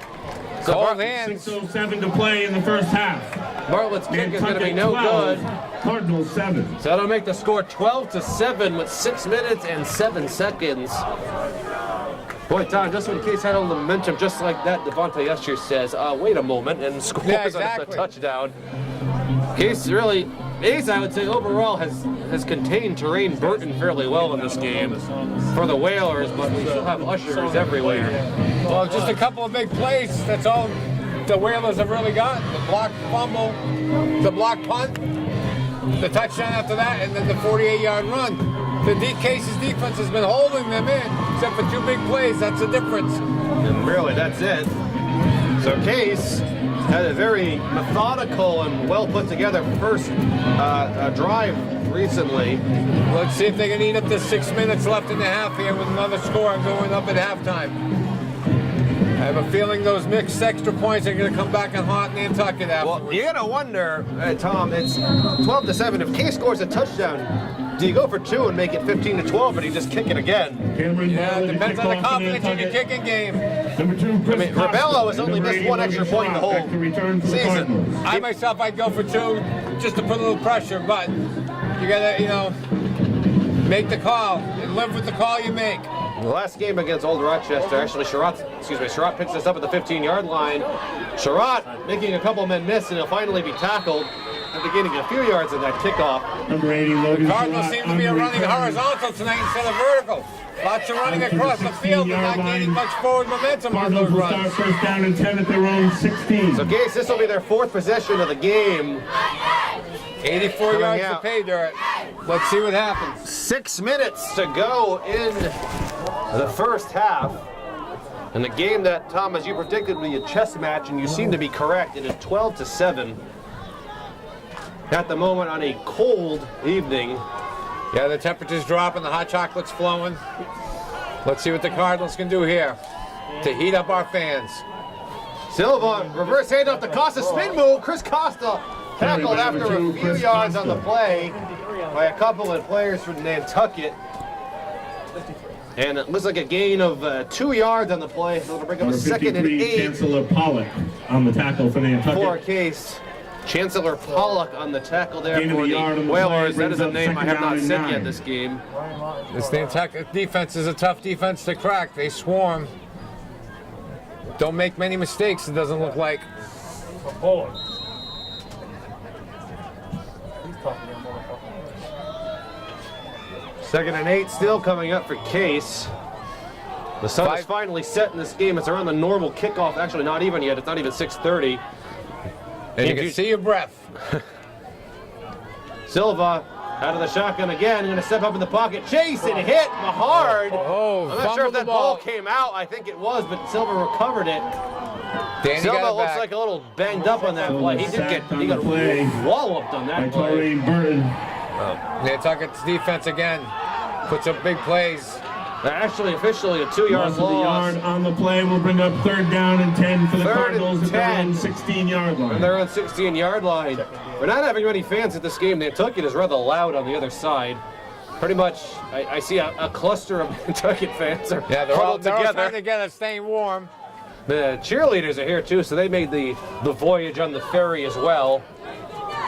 So Cold hands. 6:07 to play in the first half. Bartlett's kick is going to be Nantucket no 12, good. Cardinals 7. So that'll make the score 12-7 with 6 minutes and 7 seconds. Boy, Don, just when Case had a little momentum, just like that, Devontae Usher says, wait a moment, and scores on a touchdown. Case really, Ace, I would say, overall has contained Terrain Burton fairly well in this game for the Whalers, but we still have Ushers everywhere. Well, just a couple of big plays. That's all the Whalers have really got. The block fumble, the block punt, the touchdown after that, and then the 48-yard run. The Case's defense has been holding them in, except for 2 big plays. That's the difference. And really, that's it. So Case had a very methodical and well put together first drive recently. Let's see if they can eat up the 6 minutes left in the half here with another score going up at halftime. I have a feeling those mixed extra points are going to come back and haunt Nantucket afterwards. Well, you got to wonder, Tom, it's 12-7. If Case scores a touchdown, do you go for 2 and make it 15-12, but you just kick it again? Yeah, it depends on the confidence in your kicking game. Number 2, Chris Rebello has only missed 1 extra point in the whole season. I myself, I'd go for 2 just to put a little pressure, but you got to, make the call and live with the call you make. The last game against Old Rochester, actually, Sherratt picks us up at the 15-yard line. Sherratt making a couple men miss, and he'll finally be tackled after gaining a few yards in that kickoff. Number 80, Logan The Cardinals seem to be running horizontal tonight instead of vertical. Lots of running across the field and not gaining much forward momentum on those runs. Cardinals will start first down and 10 at their own 16. So, Case, this will be their 4th possession of the game. 84 yards to pay dirt. Let's see what happens. 6 minutes to go in the first half. And the game that, Tom, as you predicted, would be a chess match, and you seem to be correct. It is 12-7 at the moment on a cold evening. Yeah, the temperature's dropping, the hot chocolate's flowing. Let's see what the Cardinals can do here to heat up our fans. Silva, reverse handoff to Costa, spin move. Chris Costa tackled after a few yards on the play by a couple of players from Nantucket. And it looks like a gain of 2 yards on the play. So it'll bring up a 2nd and 8. Chancellor Pollock on the tackle for Nantucket. For Case. Chancellor Pollock on the tackle there Gain for the the Whalers. That is a name I have not said yet this game. This Nantucket defense is a tough defense to crack. They swarm. Don't make many mistakes, it doesn't look like. Second and 8 still coming up for Case. The sun is finally set in this game. It's around the normal kickoff. Actually, not even yet. It's not even 6:30. And you can see your breath. Silva out of the shotgun again. Going to step up in the pocket. Chase and hit hard. Oh, I'm not sure if that ball came out. I think it was, but Silva recovered it. Danny Silva looks like a little banged up on that play. He got walloped on that play. Burton. Nantucket's defense again puts up big plays. Actually, officially a 2-yard loss. Yard on the play will bring up 3rd down and 10 for the Cardinals at their own 16-yard line. And they're on 16-yard line. We're not having many fans at this game. Nantucket is rather loud on the other side. Pretty much, I see a cluster of Nantucket fans are they're all together. trying together, staying warm. The cheerleaders are here too, so they made the voyage on the ferry as well.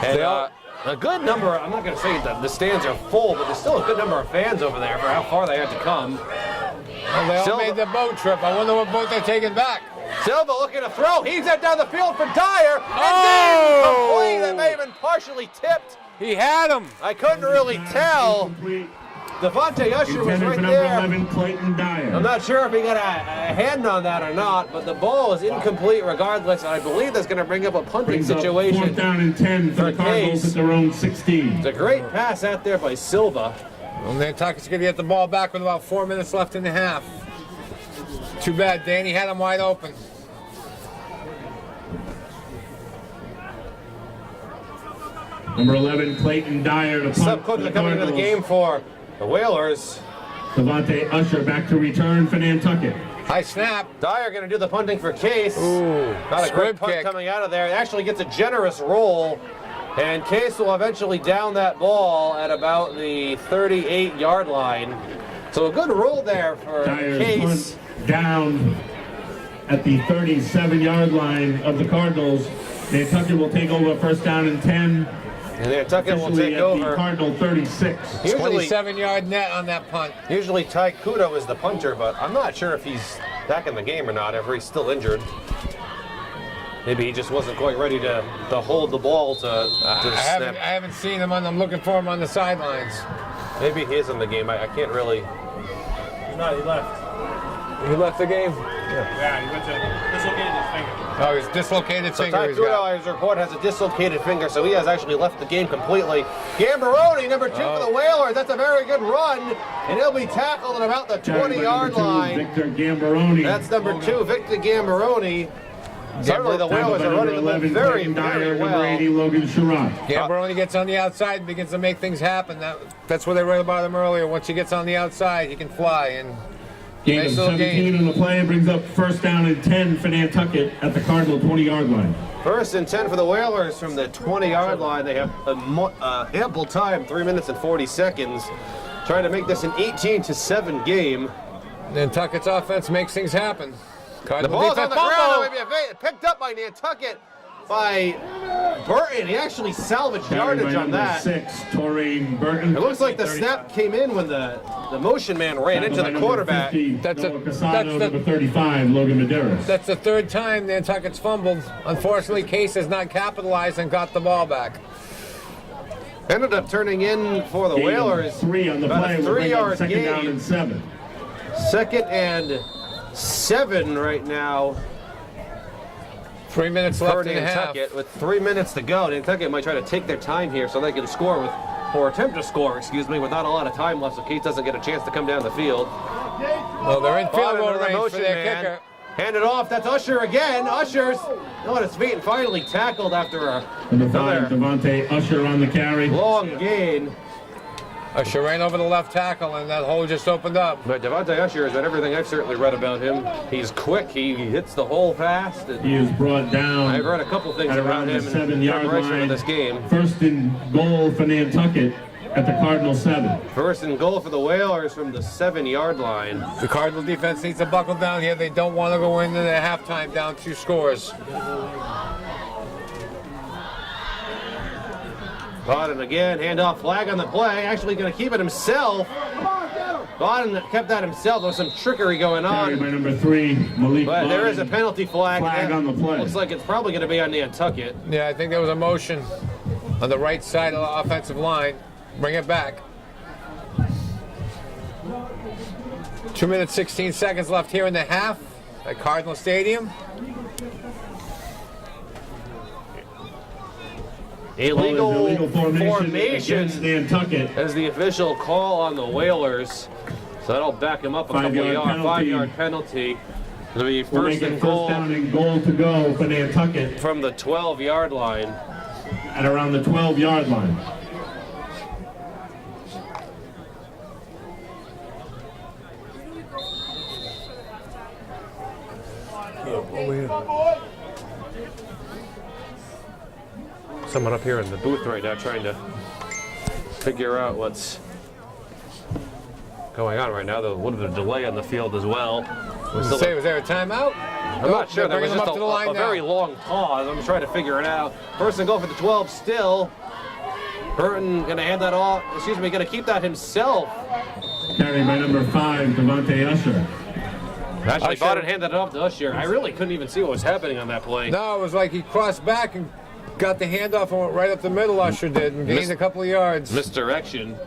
And a good number, I'm not going to say that the stands are full, but there's still a good number of fans over there for how far they had to come. Well, they all made the boat trip. I wonder what boat they're taking back. Silva looking to throw. He's that down the field for Dyer. And then complete. That may have been partially tipped. He had him. I couldn't really tell. Devontae Usher was right there. 11, Clayton Dyer. I'm not sure if he got a hand on that or not, but the ball is incomplete regardless. And I believe that's going to bring up a punting situation. 4th down and 10 for the Cardinals at their own 16. It's a great pass out there by Silva. Well, Nantucket's going to get the ball back with about 4 minutes left in the half. Too bad, Danny had him wide open. Number 11, Clayton Dyer to punt. Sub-coach coming into the game for the Whalers. Devontae Usher back to return for Nantucket. High snap. Dyer going to do the punting for Case. Ooh, not a great punt kick coming out of there. It actually gets a generous roll. And Case will eventually down that ball at about the 38-yard line. So a good roll there for Dyer's Case. Punt down at the 37-yard line of the Cardinals. Nantucket will take over 1st down and 10 And Nantucket will Officially take at the over. Cardinal 36. Usually, 27-yard net on that punt. usually Ty Kudo is the punter, but I'm not sure if he's back in the game or not, if he's still injured. Maybe he just wasn't quite ready to hold the ball to I snap. haven't seen him on. I'm looking for him on the sidelines. Maybe he is in the game. I can't really. No, he left. He left the game. Yeah, he went to dislocated his finger. Oh, his dislocated So finger. Ty He's got. Kudo, as report, has a dislocated finger, so he has actually left the game completely. Gambaroni, number 2 for the Whalers. That's a very good run, and he'll be tackled at about the Carried by 20-yard number 2, line. Victor Gambaroni. That's number 2, Victor Gambaroni. Certainly the Tackled Whalers by are number running the ball 11, very, Clayton Dyer, very number well. 80, Logan Sherrod. Gambaroni gets on the outside and begins to make things happen. That's what they wrote about him earlier. Once he gets on the outside, he can fly. And Gain of nice little 17 gain. on the play brings up first down and 10 for Nantucket at the Cardinal 20-yard line. First and 10 for the Whalers from the 20-yard line. They have ample time, 3 minutes and 40 seconds, trying to make this an 18-7 game. Nantucket's offense makes things happen. The Cardinal ball's on defense the ground. fumble. It may be picked up by Nantucket by Burton. He actually salvaged Carried yardage by on number that. 6, Torreen Burton. It looks like the snap came in when the motion man ran into the quarterback. That's Noah a- Casado, that's the- number 35, Logan Medeiros. That's the third time Nantucket's fumbled. Unfortunately, Case has not capitalized and got the ball back. Ended up turning in for the Gain of Whalers. 3 on the about play a will bring up 3-yard second down gain. and 7. 2nd and 7 right now 3 minutes for left in the half. Nantucket. With 3 minutes to go, Nantucket might try to take their time here so they can score with, or attempt to score, excuse me, with not a lot of time left, so Case doesn't get a chance to come down the field. Well, they're in field Bottom goal of the range for motion their man. kicker. Hand it off. That's Usher again. Usher's on his feet and finally tackled after Number 5, another Devontae Usher on the carry. long gain. Usher ran over the left tackle, and that hole just opened up. But Devontae Usher has been everything I've certainly read about him. He's quick. He hits the hole fast. And He is brought down I've read a couple things at about around the him in 7-yard preparation for line. this game. First and goal for Nantucket at the Cardinal 7. First and goal for the Whalers from the 7-yard line. The Cardinal defense needs to buckle down here. They don't want to go into the halftime down 2 scores. Gordon again, handoff, flag on the play. Actually going to keep it himself. Gordon kept that himself. There was some trickery going Carried by on. number 3, Malik But there is a Bowden. penalty flag. Flag on the play. Looks like it's probably going to be on Nantucket. Yeah, I think there was a motion on the right side of the offensive line. Bring it back. 2 minutes, 16 seconds left here in the half at Cardinal Stadium. Illegal formation formation against Nantucket. as the official call on the Whalers. So that'll back him up a couple of 5-yard yards. penalty. 5-yard penalty. It'll be We'll first make it and first goal down and goal to go for Nantucket from the 12-yard line. at around the 12-yard line. Someone up here in the booth right now trying to figure out what's going on right now. There's a little bit of delay on the field as well. Was there a timeout? I'm not sure. There was Bringing them just up to the line a now. very long pause. I'm trying to figure it out. First and goal for the 12 still. Burton going to hand that off. Excuse me, going to keep that himself. Carried by number 5, Devontae Usher. Actually, Usher. Bowden handed it off to Usher. I really couldn't even see what was happening on that play. No, it was like he crossed back and got the handoff and went right up the middle, Usher did, and gained a couple of yards. Misdirection.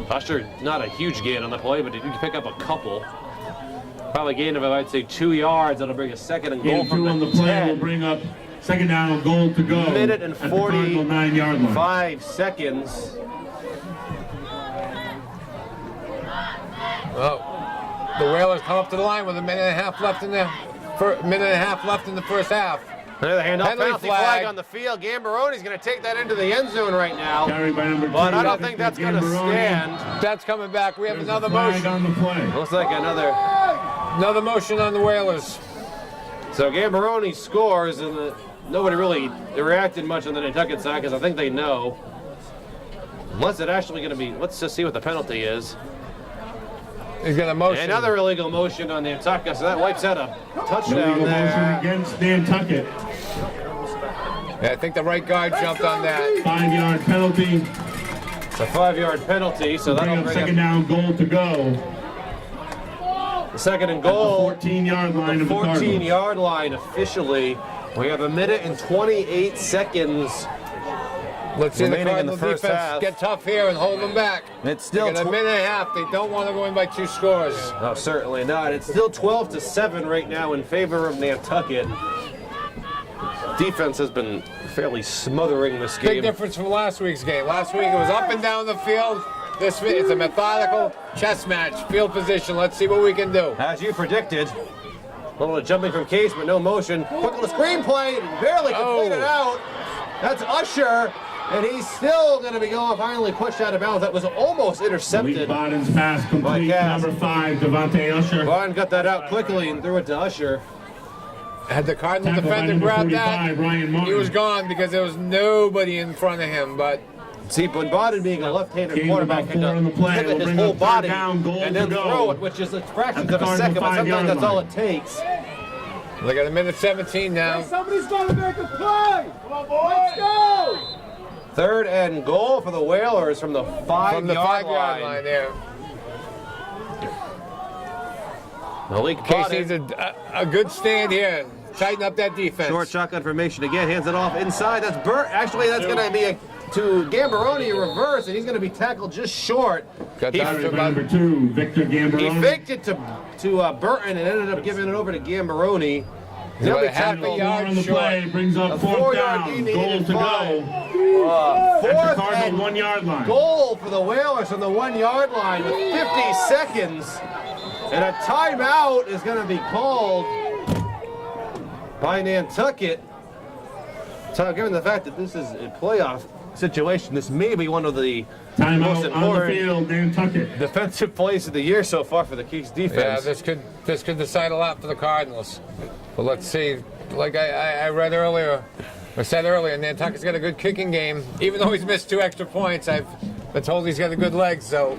Usher, not a huge gain on the play, but he did pick up a couple. Probably gain of, I'd say, 2 yards. That'll bring a second and goal Gain from 2 on the play will 10. bring up second down and goal to go Minute and at the Cardinal 9-yard line. 5 seconds. Well, the Whalers come up to the line with a minute and a half left in the first half. Another handoff, Penalty penalty flag on the field. Gambaroni's going to take that into the end zone right now. Carried by number 2. But I don't think that's going to Gambaroni. stand. That's coming back. We have There's another a flag motion. on the play. Looks like Another motion on the Whalers. So Gambaroni scores, and nobody really reacted much on the Nantucket side because I think they know. Unless it actually going to be, let's just see what the penalty is. He's got a motion. Another illegal motion on Nantucket, so that wipes out a touchdown Illegal motion there. against Nantucket. Yeah, I think the right guard jumped on that. 5-yard penalty. It's a 5-yard penalty, so that'll Bring up bring second down, goal to go. the second and goal. 14-yard line of the Cardinals. 14-yard line officially. We have 1 minute and 28 seconds. Let's see the remaining in the Cardinal first defense half. get tough here and hold them back. It's still They got a minute and a half. They don't want to go in by 2 scores. No, certainly not. It's still 12-7 right now in favor of Nantucket. Defense has been fairly smothering this Big game. difference from last week's game. Last week it was up and down the field. This week it's a methodical chess match, field position. Let's see what we can do. As you predicted, a little jumping from Case, but no motion. Quick little screenplay, barely completed out. That's Usher, and he's still going to be going, finally pushed out of bounds. That was almost Malik intercepted. Boden's pass complete. Cass. Number 5, Devontae Usher. Barton got that out quickly and threw it to Usher. Had the Cardinal Tackled by defender number grabbed 45, that, Ryan Martin. he was gone because there was nobody in front of him. But See, when Barton being a left-handed Gain quarterback about had 4 to on the play. pivot Will his bring whole up third body down, goal and to then go. throw it, which is a fraction At the of a Cardinal second, but sometimes 5-yard that's all line. it takes. look at a minute 17 now. Somebody's got to make a play. Come on, boys. Let's go. 3rd and goal for the Whalers from the 5-yard From the 5-yard line there. Malik Case Bodden. needs a good stand here. Tighten up that defense. Short shotgun formation again, hands it off inside. That's Burt. Actually, that's going to be to Gambaroni in reverse, and he's going to be tackled just short. Got He, down to about Number 2, Victor he Gambaroni. faked it to Burton and ended up giving it over to Gambaroni. He'll about be a half a tackled. yard on the short. play brings up A 4th 4-yard down. gain, they Goal needed to 5. go. At the 4th Cardinal and 1-yard line. goal for the Whalers from the 1-yard line with 50 seconds. And a timeout is going to be called by Nantucket. So given the fact that this is a playoff situation, this may be one of the most Timeout on the important field, Nantucket. defensive plays of the year so far for the Case Yeah, defense. this could decide a lot for the Cardinals. But let's see. Like I read earlier, or said earlier, Nantucket's got a good kicking game. Even though he's missed 2 extra points, I've been told he's got a good leg. So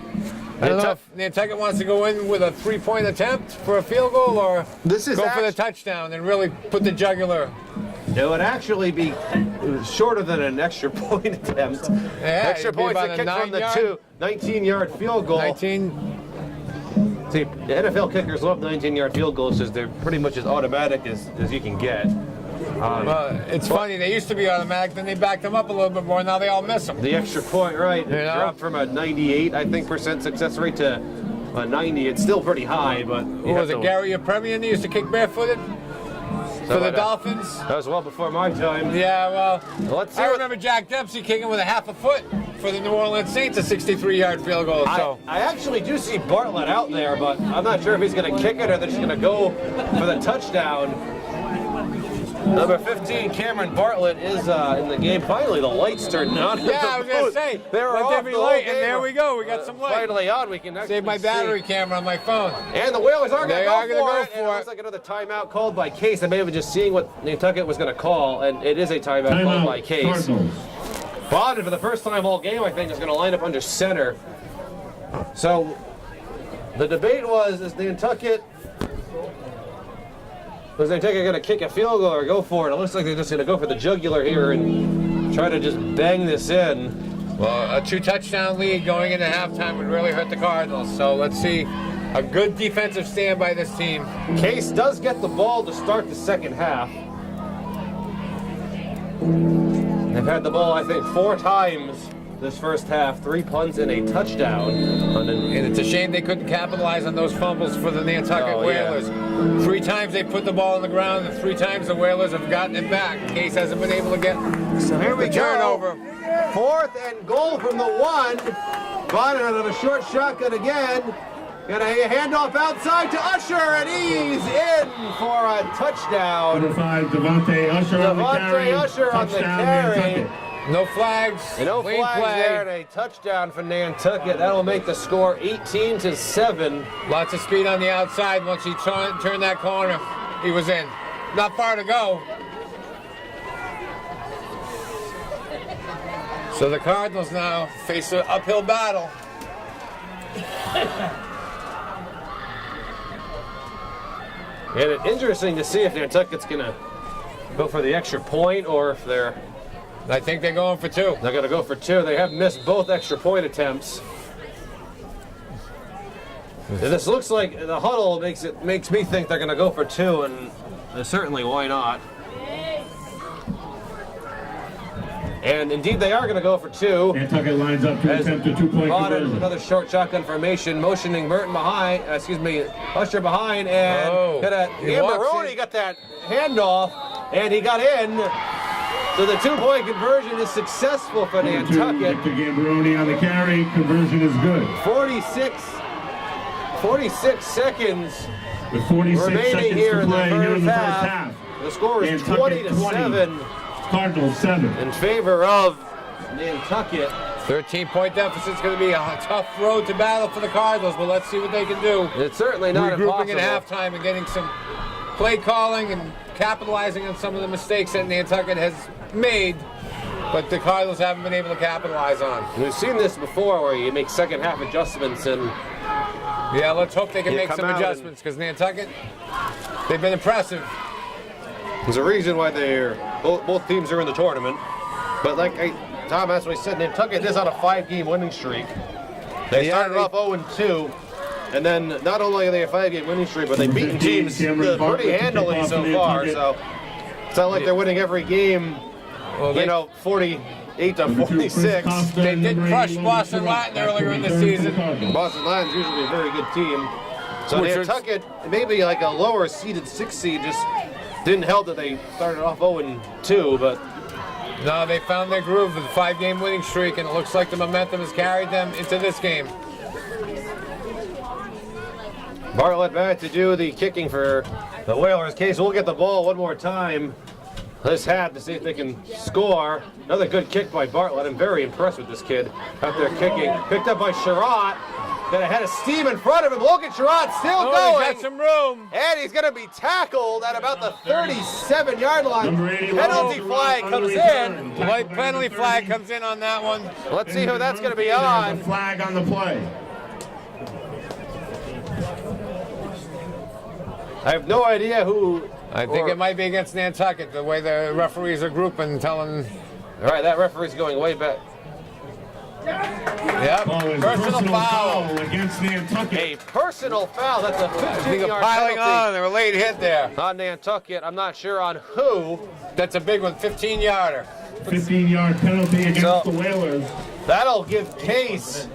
I don't know if Nantucket wants to go in with a 3-point attempt for a field goal or This is go for the act- touchdown and really put the jugular. It would actually be shorter than an extra point attempt. Extra it'd be points about are a kicked from the 9-yard. 19-yard field goal. 19. See, the NFL kickers love 19-yard field goals because they're pretty much as automatic as you can get. Well, it's funny. They used to be automatic, then they backed them up a little bit more. Now they all miss them. The extra point, right? You know? Dropped from a 98, I think, percent success rate to a 90. It's still pretty high, but Who was it, Gary Apremian? He used to kick barefooted for the Dolphins. That was well before my time. Yeah, well, Let's see I what- remember Jack Dempsey kicking with a half a foot for the New Orleans Saints, a 63-yard field goal. So I actually do see Bartlett out there, but I'm not sure if he's going to kick it or they're just going to go for the touchdown. Number 15, Cameron Bartlett, is in the game. Finally, the lights turned on. yeah, I was gonna say, they were let off there be the whole light, game. and there we go. We got some light. Finally on. We can actually Save my battery see. camera on my phone. And the Whalers are going to They go are gonna for go it. And it for looks it. like another timeout called by Case. I may have been just seeing what Nantucket was going to call, and it is a timeout called by Timeout, Case. Cardinals. Bodden, for the first time all game, I think, is going to line up under center. So the debate was, is Nantucket going to kick a field goal or go for it? It looks like they're just going to go for the jugular here and try to just bang this in. Well, a 2-touchdown lead going into halftime would really hurt the Cardinals. So let's see a good defensive stand by this team. Case does get the ball to start the second half. They've had the ball, I think, 4 times this first half, 3 punts and a touchdown. And it's a shame they couldn't capitalize on those fumbles for the Nantucket Whalers. 3 times they put the ball on the ground, and 3 times the Whalers have gotten it back. Case hasn't been able to get So here we the go. turnover. 4th and goal from the 1. Bonnet out of a short shotgun again. Got a handoff outside to Usher, and he's in for a touchdown. Number 5, Devontae Usher on the carry. Devontae Usher on the Touchdown, carry. Nantucket. No flags. And no Clean flags play. there, and a touchdown for Nantucket. That'll make the score 18-7. Lots of speed on the outside. Once he turned that corner, he was in. Not far to go. So the Cardinals now face an uphill battle. And it's interesting to see if Nantucket's going to go for the extra point or if they're I think they're going for 2. going to go for 2. They have missed both extra point attempts. And this looks like the huddle makes me think they're going to go for 2, and certainly why not. And indeed, they are going to go for 2. Nantucket lines up to attempt a 2-point conversion. Another short shotgun formation, motioning Merton behind, Usher behind, and Gambaroni got that handoff, and he got in. So the 2-point conversion is successful for Nantucket. Victor Gambaroni on the carry, conversion is good. 46 seconds With 46 remaining seconds here to in the play here in first the first half. half. The score is Nantucket 20-7 Cardinals 7. in favor of Nantucket. 13-point deficit is going to be a tough road to battle for the Cardinals, but let's see what they can do. It's certainly not Regrouping impossible. at halftime and getting some play calling and capitalizing on some of the mistakes that Nantucket has made, but the Cardinals haven't been able to capitalize on. We've seen this before where you make second half adjustments and yeah, let's hope they can You make come some out adjustments because Nantucket, they've been impressive. there's a reason why both teams are in the tournament. But like Tom Asway said, Nantucket is on a 5-game winning streak. They started off 0-2, and then not only are they a 5-game winning streak, but they've beaten teams pretty handily so far. So it's not like they're winning every game, 48-46. They did crush Boston Latin earlier in the season. Boston Latin's usually a very good team. So Nantucket, maybe like a lower seeded 6 seed, just didn't help that they started off 0-2, but No, they found their groove with a 5-game winning streak, and it looks like the momentum has carried them into this game. Bartlett back to do the kicking for the Whalers. Case will get the ball one more time. This half to see if they can score. Another good kick by Bartlett. I'm very impressed with this kid out there kicking. Picked up by Sherratt. Got a head of steam in front of him. Look at Sherratt still going. He's got some room. And he's going to be tackled at about the 37-yard line. Number 81, Penalty flag comes in. Light penalty flag comes in on that one. Let's see who that's going to be There's a on. flag on the play. I have no idea who. I think it might be against Nantucket, the way the referees are grouping, telling. All right, that referee's going way back. Yep, Oh, there's a personal foul. against Nantucket. A personal foul. That's a I think 15-yard piling penalty on. They were late hit there. on Nantucket. I'm not sure on who. That's a big one, 15-yarder. 15-yard penalty against So- the Whalers. That'll give Case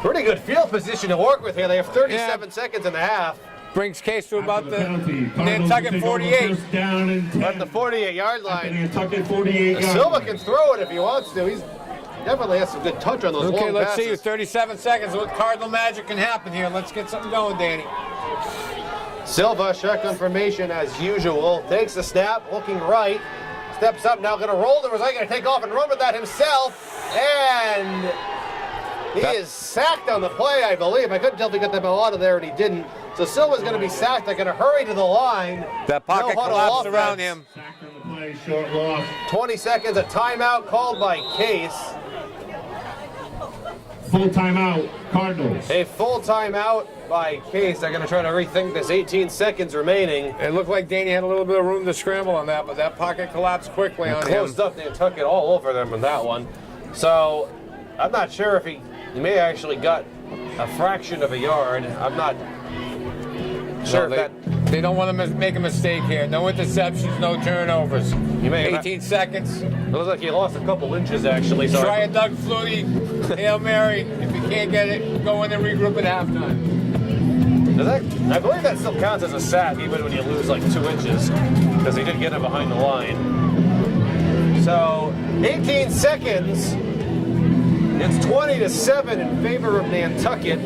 pretty good field position to work with here. They have 37 seconds in the half. Brings Case to about the penalty, Cardinals Nantucket will take over 48. first down and 10. At the 48-yard At the line. Nantucket 48-yard Silva line. can throw it if he wants to. He's definitely has some good touch on those Okay, long let's see. passes. 37 seconds. What Cardinal magic can happen here? Let's get something going, Danny. Silva, shotgun formation as usual. Takes the snap, looking right. Steps up now, going to roll. Was I going to take off and run with that himself? And he is sacked on the play, I believe. I couldn't tell if he got the ball out of there, and he didn't. So Silva's going to be sacked. They're going to hurry to the line. That pocket No huddle collapsed offense. around him. Sacked on the play, short loss. 20 seconds, a timeout called by Case. Full timeout, Cardinals. A full timeout by Case. They're going to try to rethink this. 18 seconds remaining. It looked like Danny had a little bit of room to scramble on that, but that pocket collapsed quickly on him. Closed up Nantucket all over them in that one. So I'm not sure if he may have actually got a fraction of a yard. I'm not sure if They don't want to make a mistake here. No interceptions, no turnovers. You may have- 18 seconds. it looks like he lost a couple inches actually. So Try a Doug Flutie Hail Mary. If you can't get it, go in and regroup at halftime. I believe that still counts as a sack even when you lose like 2 inches because he did get him behind the line. So 18 seconds. It's 20-7 in favor of Nantucket.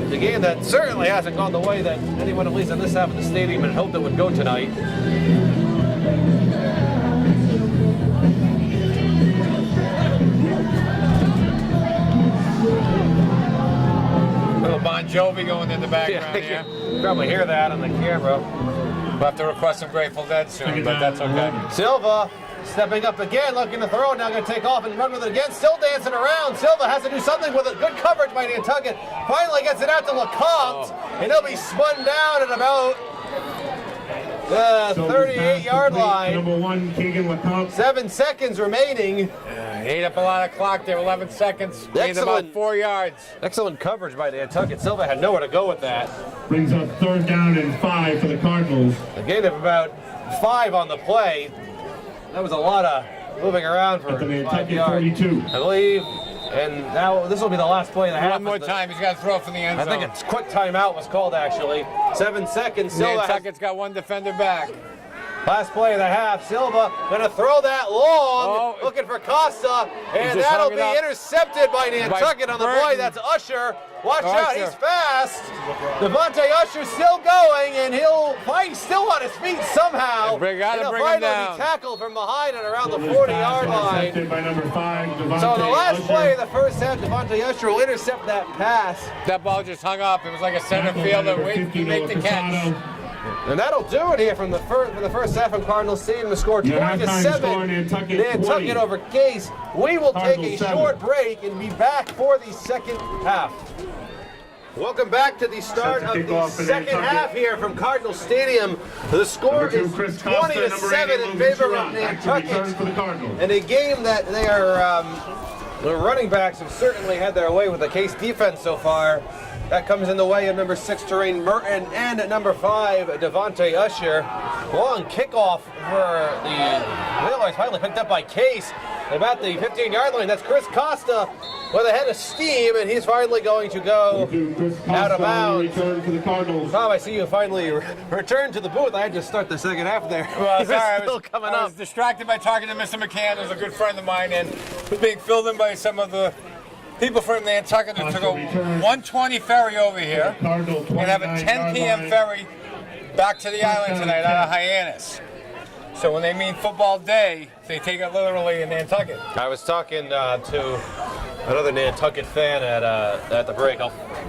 The game that certainly hasn't gone the way that anyone, at least in this half of the stadium, had hoped it would go tonight. Little Bon Jovi going in the background You here. can probably hear that on the camera. We'll have to request some Grateful Dead soon, but that's okay. Silva stepping up again, looking to throw. Now going to take off and run with it again. Still dancing around. Silva has to do something with it. Good coverage by Nantucket. Finally gets it out to LeCompte, and he'll be spun down at about The 38-yard line. Number 1, Keegan LeCompte. 7 seconds remaining. Ate up a lot of clock there, 11 seconds. Gained about 4 yards. Excellent coverage by Nantucket. Silva had nowhere to go with that. Brings up 3rd down and 5 for the Cardinals. A gain of about 5 on the play. That was a lot of moving around for At the 5 Nantucket yards. 42. I believe. And now this will be the last play of the half. One more time, he's got to throw from the end I zone. think a quick timeout was called, actually. 7 seconds. Silva has Nantucket's got one defender back. last play of the half. Silva gonna throw that long, looking for Costa, and just that'll hung it be up. intercepted by Nantucket on the play. Burton. That's Usher. Watch out, Usher. he's fast. Devontae Usher still going, and he'll fight still on his feet somehow. Gotta and he'll bring him finally down. be tackled from behind and around the This 40-yard pass line. intercepted by number 5, Devontae So the last Usher. play of the first half, Devontae Usher will intercept that pass. That ball just hung up. It was like a center Tackle by fielder number waiting 50, to make the Noah catch. Casado. And that'll do it here from the first half from Cardinals Stadium to score Your 20-7. halftime score, Nantucket 20. Over Case. We will take Cardinals a 7. short break and be back for the second half. Welcome back to the start Set to of kick the off for second Nantucket. half here from Cardinal Stadium. The score Number 2, is Chris Costa, number 20-7 8, in favor of Logan Sherrod. Back to return Nantucket. for the Cardinals. In a game that they are, the running backs have certainly had their way with the Case defense so far. That comes in the way of number 6, Terrain Merton, and number 5, Devontae Usher. Long kickoff for the Whalers, finally picked up by Case. About the 15-yard line, that's Chris Costa with a head of steam, and he's finally going to go Chris Costa out of on the bounds. return for the Cardinals. Tom, I see you finally returned to the booth. I had to start the second half there. Well, It's sorry, still coming I up. was distracted by talking to Mr. McCann, who's a good friend of mine, and was being filled in by some of the people from Nantucket who took a 1:20 ferry over here Cardinal and have a 10 p.m. ferry back to the island tonight out of Hyannis. So when they mean football day, they take it literally in Nantucket. I was talking to another Nantucket fan at the break.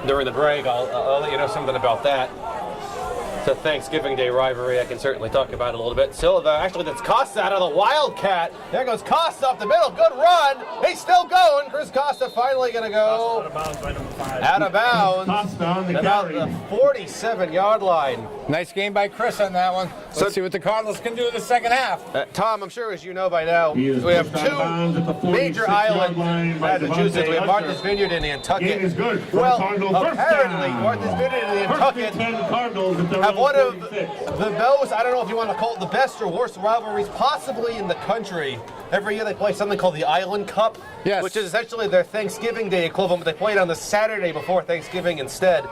During the break, I'll let you know something about that. It's a Thanksgiving Day rivalry. I can certainly talk about it a little bit. Silva, actually, that's Costa out of the Wildcat. There goes Costa up the middle. Good run. He's still going. Chris Costa finally going to go out of bounds. Costa on the About carry. the 47-yard line. Nice game by Chris on that one. Let's see what the Cardinals can do in the second half. Tom, I'm sure as you know by now, He is we have pushed out of bounds at the two major 46-yard islands line in by Massachusetts. Devontae We have Martha's Usher. Vineyard and Nantucket. Game is good for Well, the Cardinals. First apparently down. Martha's Vineyard and First Nantucket and 10 Cardinals at their have one own of 46. the most, I don't know if you want to call it the best or worst rivalries possibly in the country. Every year they play something called the Island Cup, Yes. which is essentially their Thanksgiving Day equivalent, but they play it on the Saturday before Thanksgiving instead.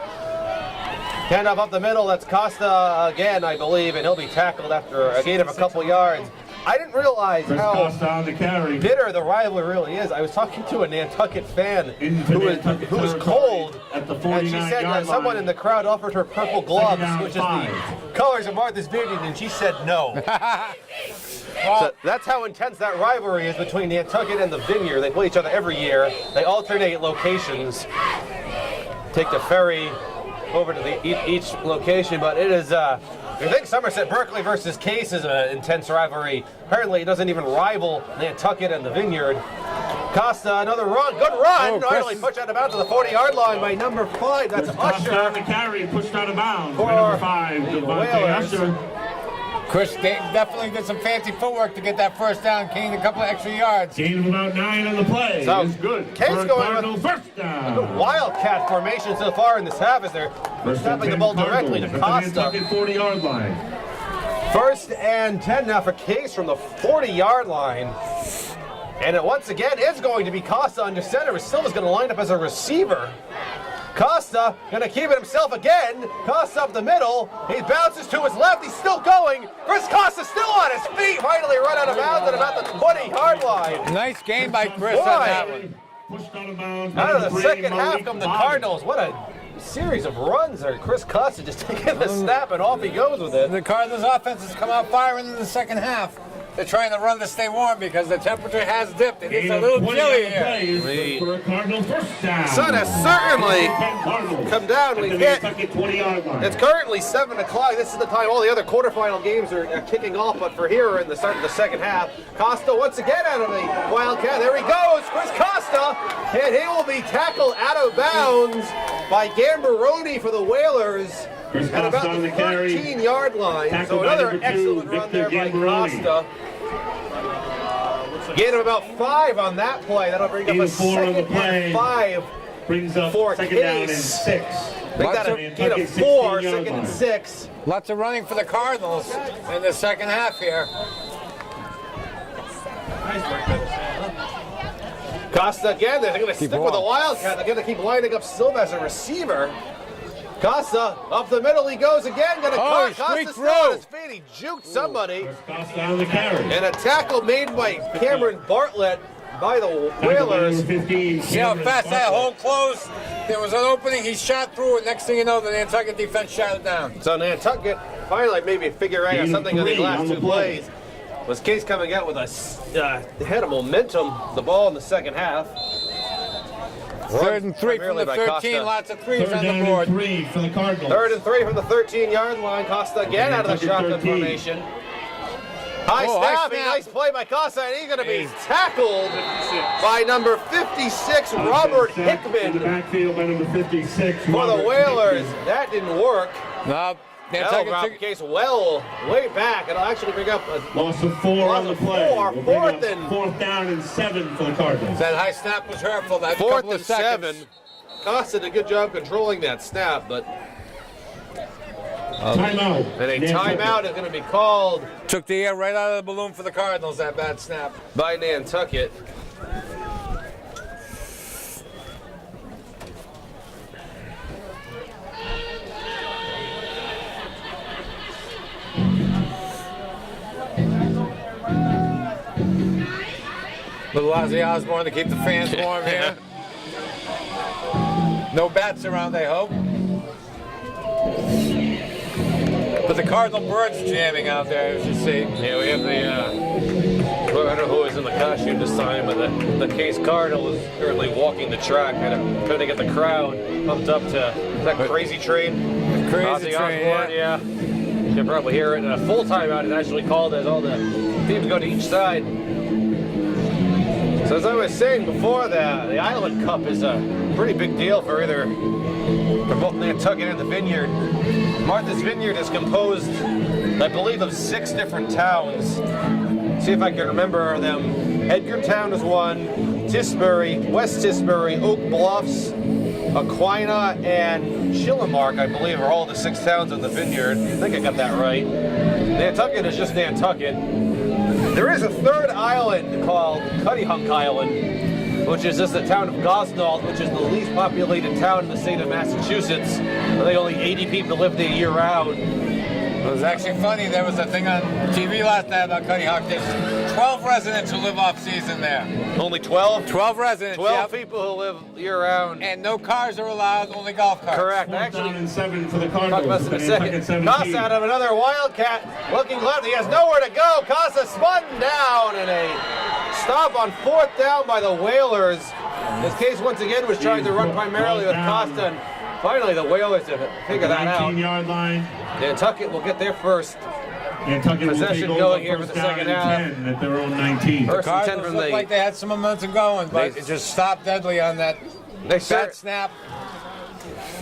Handoff up the middle, that's Costa again, I believe, and he'll be tackled after a gain of a couple yards. I didn't realize Chris how Costa on the carry. bitter the rivalry really is. I was talking to a Nantucket fan Into who was Nantucket cold, at the and she said 49-yard someone line. in the crowd offered her purple gloves, down, which is 5. the colors of Martha's Vineyard, and she said no. Well, So that's how intense that rivalry is between Nantucket and the Vineyard. They play each other every year. They alternate locations, take the ferry over to each location, but it is, I think Somerset Berkeley versus Case is an intense rivalry. Apparently it doesn't even rival Nantucket and the Vineyard. Costa, another run, good run. Chris Finally pushed out of bounds to the 40-yard line by number 5. That's Costa on the Usher. carry, pushed out of bounds by For number 5, the Devontae Whalers. Usher. Chris definitely did some fancy footwork to get that first down, gained a couple of extra yards. Gain of about 9 on the play. So, It's good. Case for a going Cardinal with- first down. Wildcat formation so far in this half as they're First and snapping the 10 ball directly to Cardinals at the Costa. Nantucket 40-yard line. First and 10 now for Case from the 40-yard line. And it once again is going to be Costa under center. Silva's going to line up as a receiver. Costa going to keep it himself again. Costa up the middle. He bounces to his left. He's still going. Chris Costa still on his feet. Finally run out of bounds at about the 20-yard line. Nice game by Chris Boy. on that one. Pushed out of bounds by Out of number the 3, second half Malik come the Bobby. Cardinals. What a series of runs there. Chris Costa just taking the snap and off he goes with it. The Cardinals offense has come out firing in the second half. They're trying to run to stay warm because the temperature has dipped. It is Gain a of little 20 chilly on the here. play is for a Cardinal first down. Sun has certainly 10 Cardinals come down. at We've the hit. Nantucket 20-yard line. It's currently 7 o'clock. This is the time all the other quarterfinal games are kicking off, but for here in the start of the second half, Costa once again out of the Wildcat. There he goes, Chris Costa, and he will be tackled out of bounds by Gambaroni for the Whalers. First at about Costa on the the carry. 13-yard line. Tackled So by another number 2, excellent run there Victor by Gambaroni. Costa. Gain of about 5 on that play. That'll bring up Gain a of 4 on the second play. and 5 Brings up for second down and Case. 6. Make that a gain of 4, second and 6. Lots of running for the Cardinals in the second half here. Costa again, they're going to stick with the Wildcat. They're going to keep lining up Silva as a receiver. Costa, up the middle he goes again. Going to cut. Costa still on his feet. He juked somebody. Costa on the carry. And a tackle made by Cameron Bartlett by the Whalers. See how fast that hole closed? There was an opening, he shot through it. Next thing you know, the Nantucket defense shot it down. So Nantucket finally maybe figuring out something in the last 2 plays. Was Case coming out with a head of momentum, the ball in the second half. 3rd and 3 from the 13, lots of threes on the board. 3 for the Cardinals. 3rd and 3 from the 13-yard line. Costa again out of the shotgun formation. High snap, nice play by Costa, and he's going to be tackled by number 56, Robert In the Hickman, backfield by number 56. for the Whalers. That didn't work. No, That'll drop Nantucket Case well way back. It'll actually bring up a Loss of 4 on the play. Four, Will bring up fourth and- 4th down and 7 for the Cardinals. that high snap was hurtful. That 4th couple and of seconds. 7. Costa did a good job controlling that snap, but Timeout. and a timeout is going to be called Took the air right out of the balloon for the Cardinals, that bad snap. by Nantucket. Little Ozzy Osbourne to keep the fans warm here. No bats around, I hope. But the Cardinal birds jamming out there, as you see. Yeah, we have the, I don't know who is in the costume this time, but the Case Cardinal is currently walking the track, kind of trying to get the crowd pumped up to that Crazy Train. Crazy Ozzy Train, Osbourne, yeah. You can probably hear it. And a full timeout is actually called as all the teams go to each side. So as I was saying before, the Island Cup is a pretty big deal for both Nantucket and the Vineyard. Martha's Vineyard is composed, I believe, of 6 different towns. See if I can remember them. Edgartown is one, Tisbury, West Tisbury, Oak Bluffs, Aquina, and Chillimark, I believe, are all the 6 towns in the Vineyard. I think I got that right. Nantucket is just Nantucket. There is a 3rd island called Cuttyhunk Island, which is just the town of Gosnell, which is the least populated town in the state of Massachusetts. I think only 80 people live there year-round. It was actually funny. There was a thing on TV last night about Cuttyhunk. There's 12 residents who live off-season there. Only 12? 12 residents, 12 yep. people who live year-round. And no cars are allowed, only golf carts. Correct. 4th down Actually, and 7 for the talk Cardinals. about this in a Nantucket second. 17. Costa out of another Wildcat, looking left. He has nowhere to go. Costa spun down, and a stop on 4th down by the Whalers. This Case once again was trying to run primarily with Costa, and finally the Whalers have figured that out. 19-yard line. Nantucket will get there first. Nantucket will Possession take going over here for first the down second and half. 10 at their own 19. First and 10 Cardinals from looked like they had some momentum going, but it just stopped deadly on that bad snap.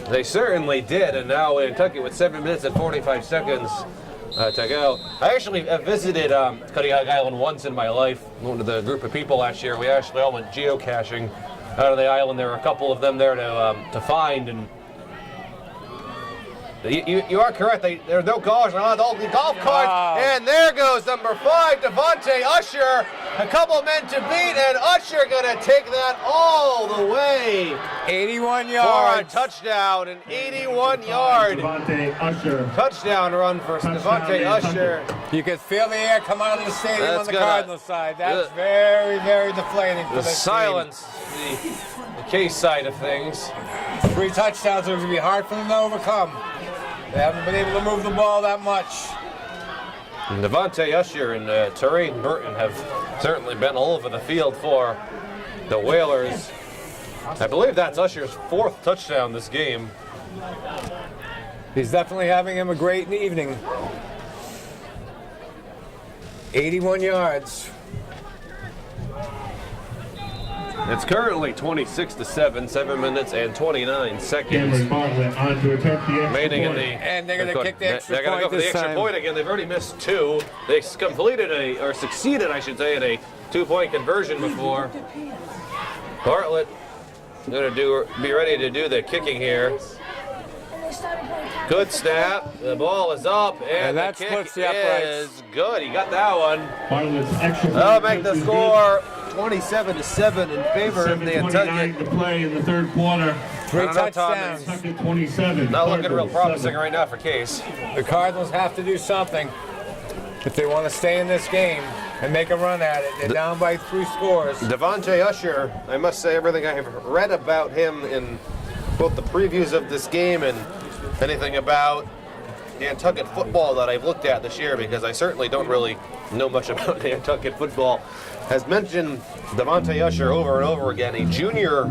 They certainly did, and now Nantucket with 7 minutes and 45 seconds to go. I actually visited Cuttyhunk Island once in my life. Went with a group of people last year. We actually all went geocaching out of the island. There were a couple of them there to find, and you are correct. There are no cars on all the golf carts, and there goes number 5, Devontae Usher. A couple men to beat, and Usher gonna take that all the way 81 for a yards. touchdown, an 81-yard Devontae Usher. touchdown run for Devontae Usher. You could feel the air come out of the stadium That's on the gonna- Cardinals side. That's very, very deflating for The this silence, the Case side of things. team. 3 touchdowns are going to be hard for them to overcome. They haven't been able to move the ball that much. And Devontae Usher and Terrain Burton have certainly been all over the field for the Whalers. I believe that's Usher's 4th touchdown this game. He's definitely having him a great evening. 81 yards. It's currently 26-7, 7 minutes and 29 seconds. Cameron Bartlett on to attempt the extra Remaining in point. the, And they're going to kick the extra they're gonna point go for the this extra time. point again. They've already missed 2. They succeeded, I should say, in a 2-point conversion before. Bartlett going to be ready to do the kicking here. Good snap. The ball is up, and that the kick splits the uprights. is good. He got that one. Bartlett's extra That'll point make the is score 27-7 in favor of 7:29 Nantucket. to play in the third quarter. 3 I don't know, Tom. touchdowns. Nantucket 27. Not looking real Cardinals promising 7. right now for Case. The Cardinals have to do something if they want to stay in this game and make a run at it. They're down by 3 scores. Devontae Usher, I must say everything I have read about him in both the previews of this game and anything about Nantucket football that I've looked at this year, because I certainly don't really know much about Nantucket football, has mentioned Devontae Usher over and over again, a junior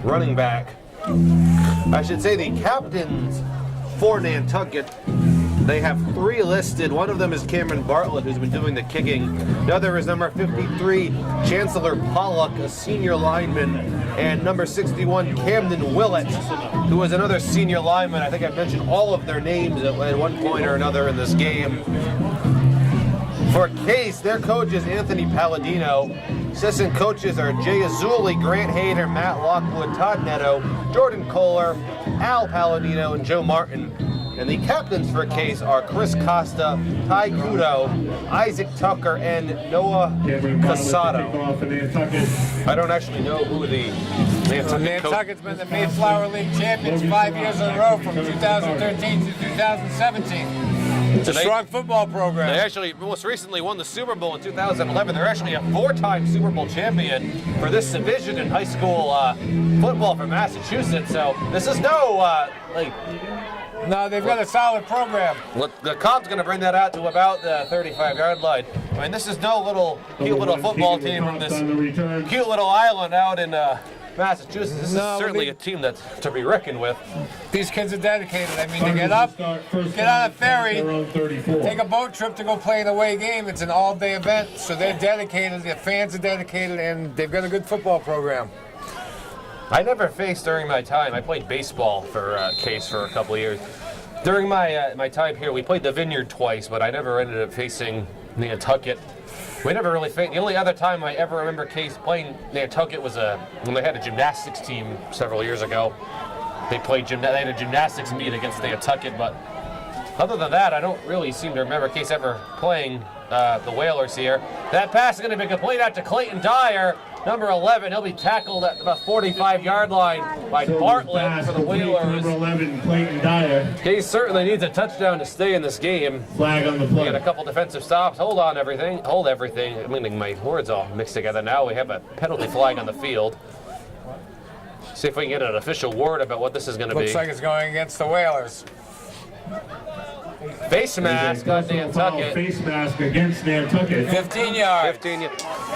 running back. I should say the captains for Nantucket, they have 3 listed. One of them is Cameron Bartlett, who's been doing the kicking. The other is number 53, Chancellor Pollock, a senior lineman, and number 61, Camden Willett, who is another senior lineman. I think I've mentioned all of their names at one point or another in this game. For Case, their coach is Anthony Palladino. Assistant coaches are Jay Azuli, Grant Hayter, Matt Lockwood, Todd Netto, Jordan Kohler, Al Palladino, and Joe Martin. And the captains for Case are Chris Costa, Ty Kudo, Isaac Tucker, and Noah Cameron Bartlett to Casado. kick off for Nantucket. I don't actually know who the Nantucket coach. Nantucket's been the Mayflower League champions 5 years in a row from 2013 to 2017. It's a strong football program. They actually most recently won the Super Bowl in 2011. They're actually a 4-time Super Bowl champion for this division in high school football for Massachusetts. So this is no No, they've got a solid program. the comp's going to bring that out to about the 35-yard line. I mean, this is no cute little football team from this On the return. cute little island out in Massachusetts. This No, is certainly they- a team that's to be reckoned with. These kids are dedicated. I mean, they get Cardinals up, start first get on a down ferry, at their own 34. take a boat trip to go play an away game. It's an all-day event, so they're dedicated. Their fans are dedicated, and they've got a good football program. I never faced during my time. I played baseball for Case for a couple of years. During my time here, we played the Vineyard twice, but I never ended up facing Nantucket. We never really faced. The only other time I ever remember Case playing Nantucket was when they had a gymnastics team several years ago. They had a gymnastics meet against Nantucket, but other than that, I don't really seem to remember Case ever playing the Whalers here. That pass is going to be complete out to Clayton Dyer, number 11. He'll be tackled at the 45-yard line by Bartlett for the Whalers. Number 11, Clayton Dyer. Case certainly needs a touchdown to stay in this game. Flag on the We got a play. couple defensive stops. Hold everything. I'm getting my words all mixed together now. We have a penalty flag on the field. See if we can get an official word about what this is going to be. Looks like it's going against the Whalers. Face mask on Personal foul, Nantucket. face mask against Nantucket. 15 yards. 15.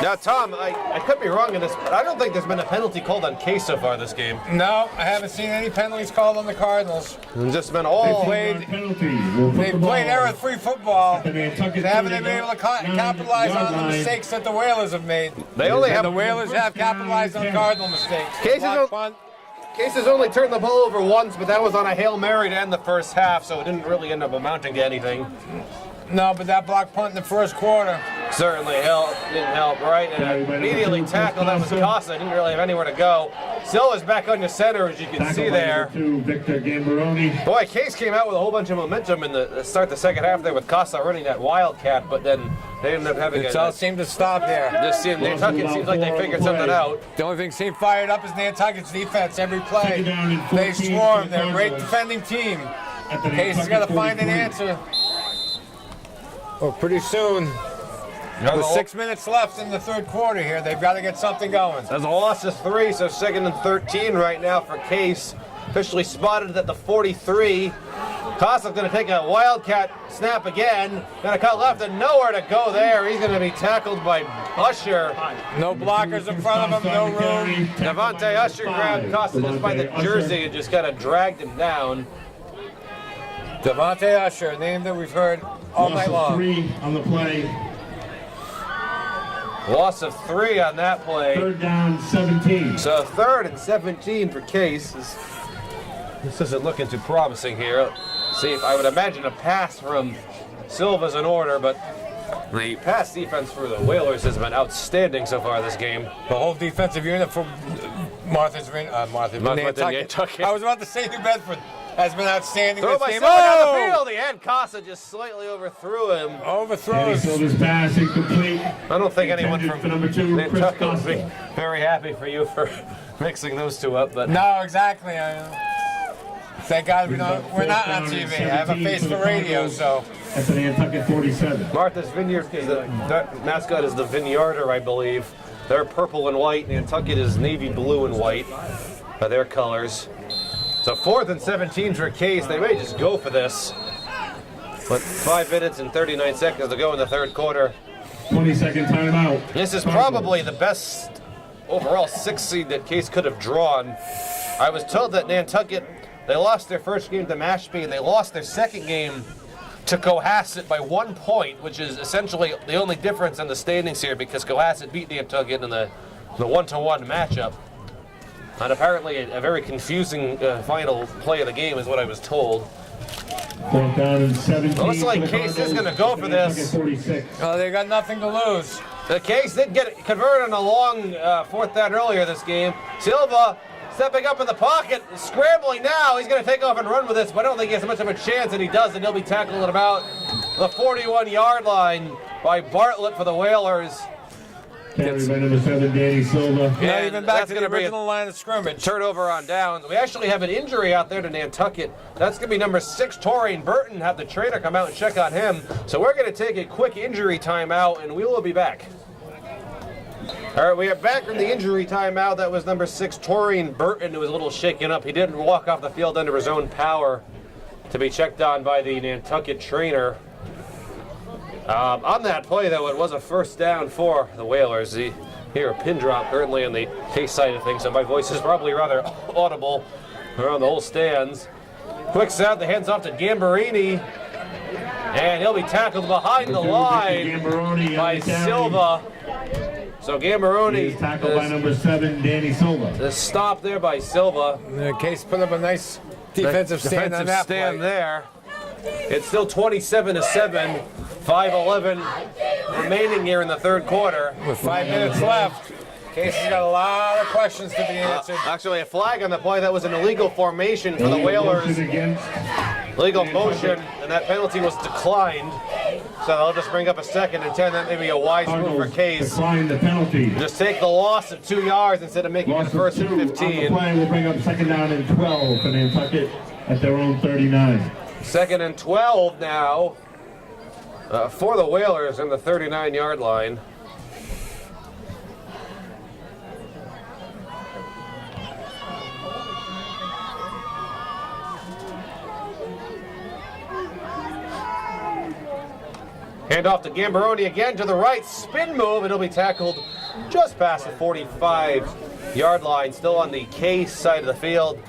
Now, Tom, I could be wrong in this, but I don't think there's been a penalty called on Case so far this game. No, I haven't seen any penalties called on the Cardinals. It's just been all. played- Penalty. Will put They've the ball played error-free football. The Nantucket They haven't been able to capitalize on the mistakes that the Whalers have made. They only And have the Whalers have capitalized on Cardinal mistakes. Cases Block of- punt. Case has only turned the ball over once, but that was on a Hail Mary to end the first half, so it didn't really end up amounting to anything. No, but that block punt in the first quarter. Certainly didn't help, right? And immediately tackled. That was Costa. Didn't really have anywhere to go. Silva's back on your center, as you can see there. To Victor Gambaroni. Boy, Case came out with a whole bunch of momentum in the start the second half there with Costa running that wildcat, but then they ended up having It all seemed to stop there. Nantucket seems like they figured something out. The only thing seemed fired up is Nantucket's defense every play. Second down and They 14 swarm. for the They're a great Cardinals. defending team. At the Case has Nantucket got to find an 43. answer. Well, pretty soon. With 6 minutes left in the third quarter here, they've got to get something going. There's a loss of 3, so 2nd and 13 right now for Case. Officially spotted at the 43. Costa's going to take a wildcat snap again. Going to cut left and nowhere to go there. He's going to be tackled by Usher. No blockers in front of him, no room. Devontae Usher grabbed Costa just by the jersey and just kind of dragged him down. Devontae Usher, a name that we've heard all night Loss of long. 3 on the play. Loss of 3 on that play. 3rd down, 17. So 3rd and 17 for Case. This isn't looking too promising here. See, I would imagine a pass from Silva's in order, but the pass defense for the Whalers has been outstanding so far this game. The whole defensive unit for Nantucket. I was about to say New Bedford has been outstanding Throw this by game. Silva down the field. He had Casa just slightly overthrew him. Danny Overthrows. Silva's pass incomplete. I don't think anyone Intended from for number 2, Chris Nantucket would be Costa. very happy for you for mixing those two up, but No, exactly. Thank God we're not on TV. I have a face for radio, so. At the Nantucket 47. Martha's Vineyard, the mascot is the Vineyarder, I believe. They're purple and white. Nantucket is navy blue and white by their colors. So 4th and 17 for Case. They may just go for this. But 5 minutes and 39 seconds to go in the 3rd quarter. 20-second timeout. This is probably the best overall 6 seed that Case could have drawn. I was told that Nantucket, they lost their first game to Mashpee, and they lost their second game to Cohasset by 1 point, which is essentially the only difference in the standings here because Cohasset beat Nantucket in the 1-to-1 matchup. And apparently a very confusing final play of the game is what I was told. 4th down and 17. It looks like Case is going to go for this. 46. Oh, they got nothing to lose. The Case did get converted on a long 4th down earlier this game. Silva stepping up in the pocket, scrambling now. He's going to take off and run with this, but I don't think he has much of a chance, and he does, and he'll be tackled at about the 41-yard line by Bartlett for the Whalers. Carry by number 7, Danny Silva. Not And even back that's to the gonna be a original line of scrimmage. Turnover on downs. We actually have an injury out there to Nantucket. That's going to be number 6, Torian Burton. Have the trainer come out and check on him. So we're going to take a quick injury timeout, and we will be back. All right, we are back from the injury timeout. That was number 6, Torian Burton, who was a little shaken up. He didn't walk off the field under his own power to be checked on by the Nantucket trainer. On that play, though, it was a 1st down for the Whalers. You hear a pin drop currently on the Case side of things, so my voice is probably rather audible around the whole stands. Quick set, the hands off to Gambarini, and he'll be tackled behind the line by Silva. So Gambaroni Tackled by number 7, Danny Silva. The stop there by Silva. The Case put up a nice defensive stand on that play. there. It's still 27-7, 5:11 remaining here in the 3rd quarter. With 5 minutes left, Case has got a lot of questions to be answered. Actually, a flag on the play. That was an illegal formation for the Whalers. Legal motion, and that penalty was declined. So they'll just bring up a 2nd and 10. That may be a wise move for Case. Decline the penalty. Just take the loss of 2 yards instead of making it 1st and 15. On the play will bring up 2nd down and 12 for Nantucket at their own 39. 2nd and 12 now for the Whalers in the 39-yard line. Hand off to Gambaroni again to the right, spin move, and he'll be tackled just past the 45-yard line, still on the Case side of the field.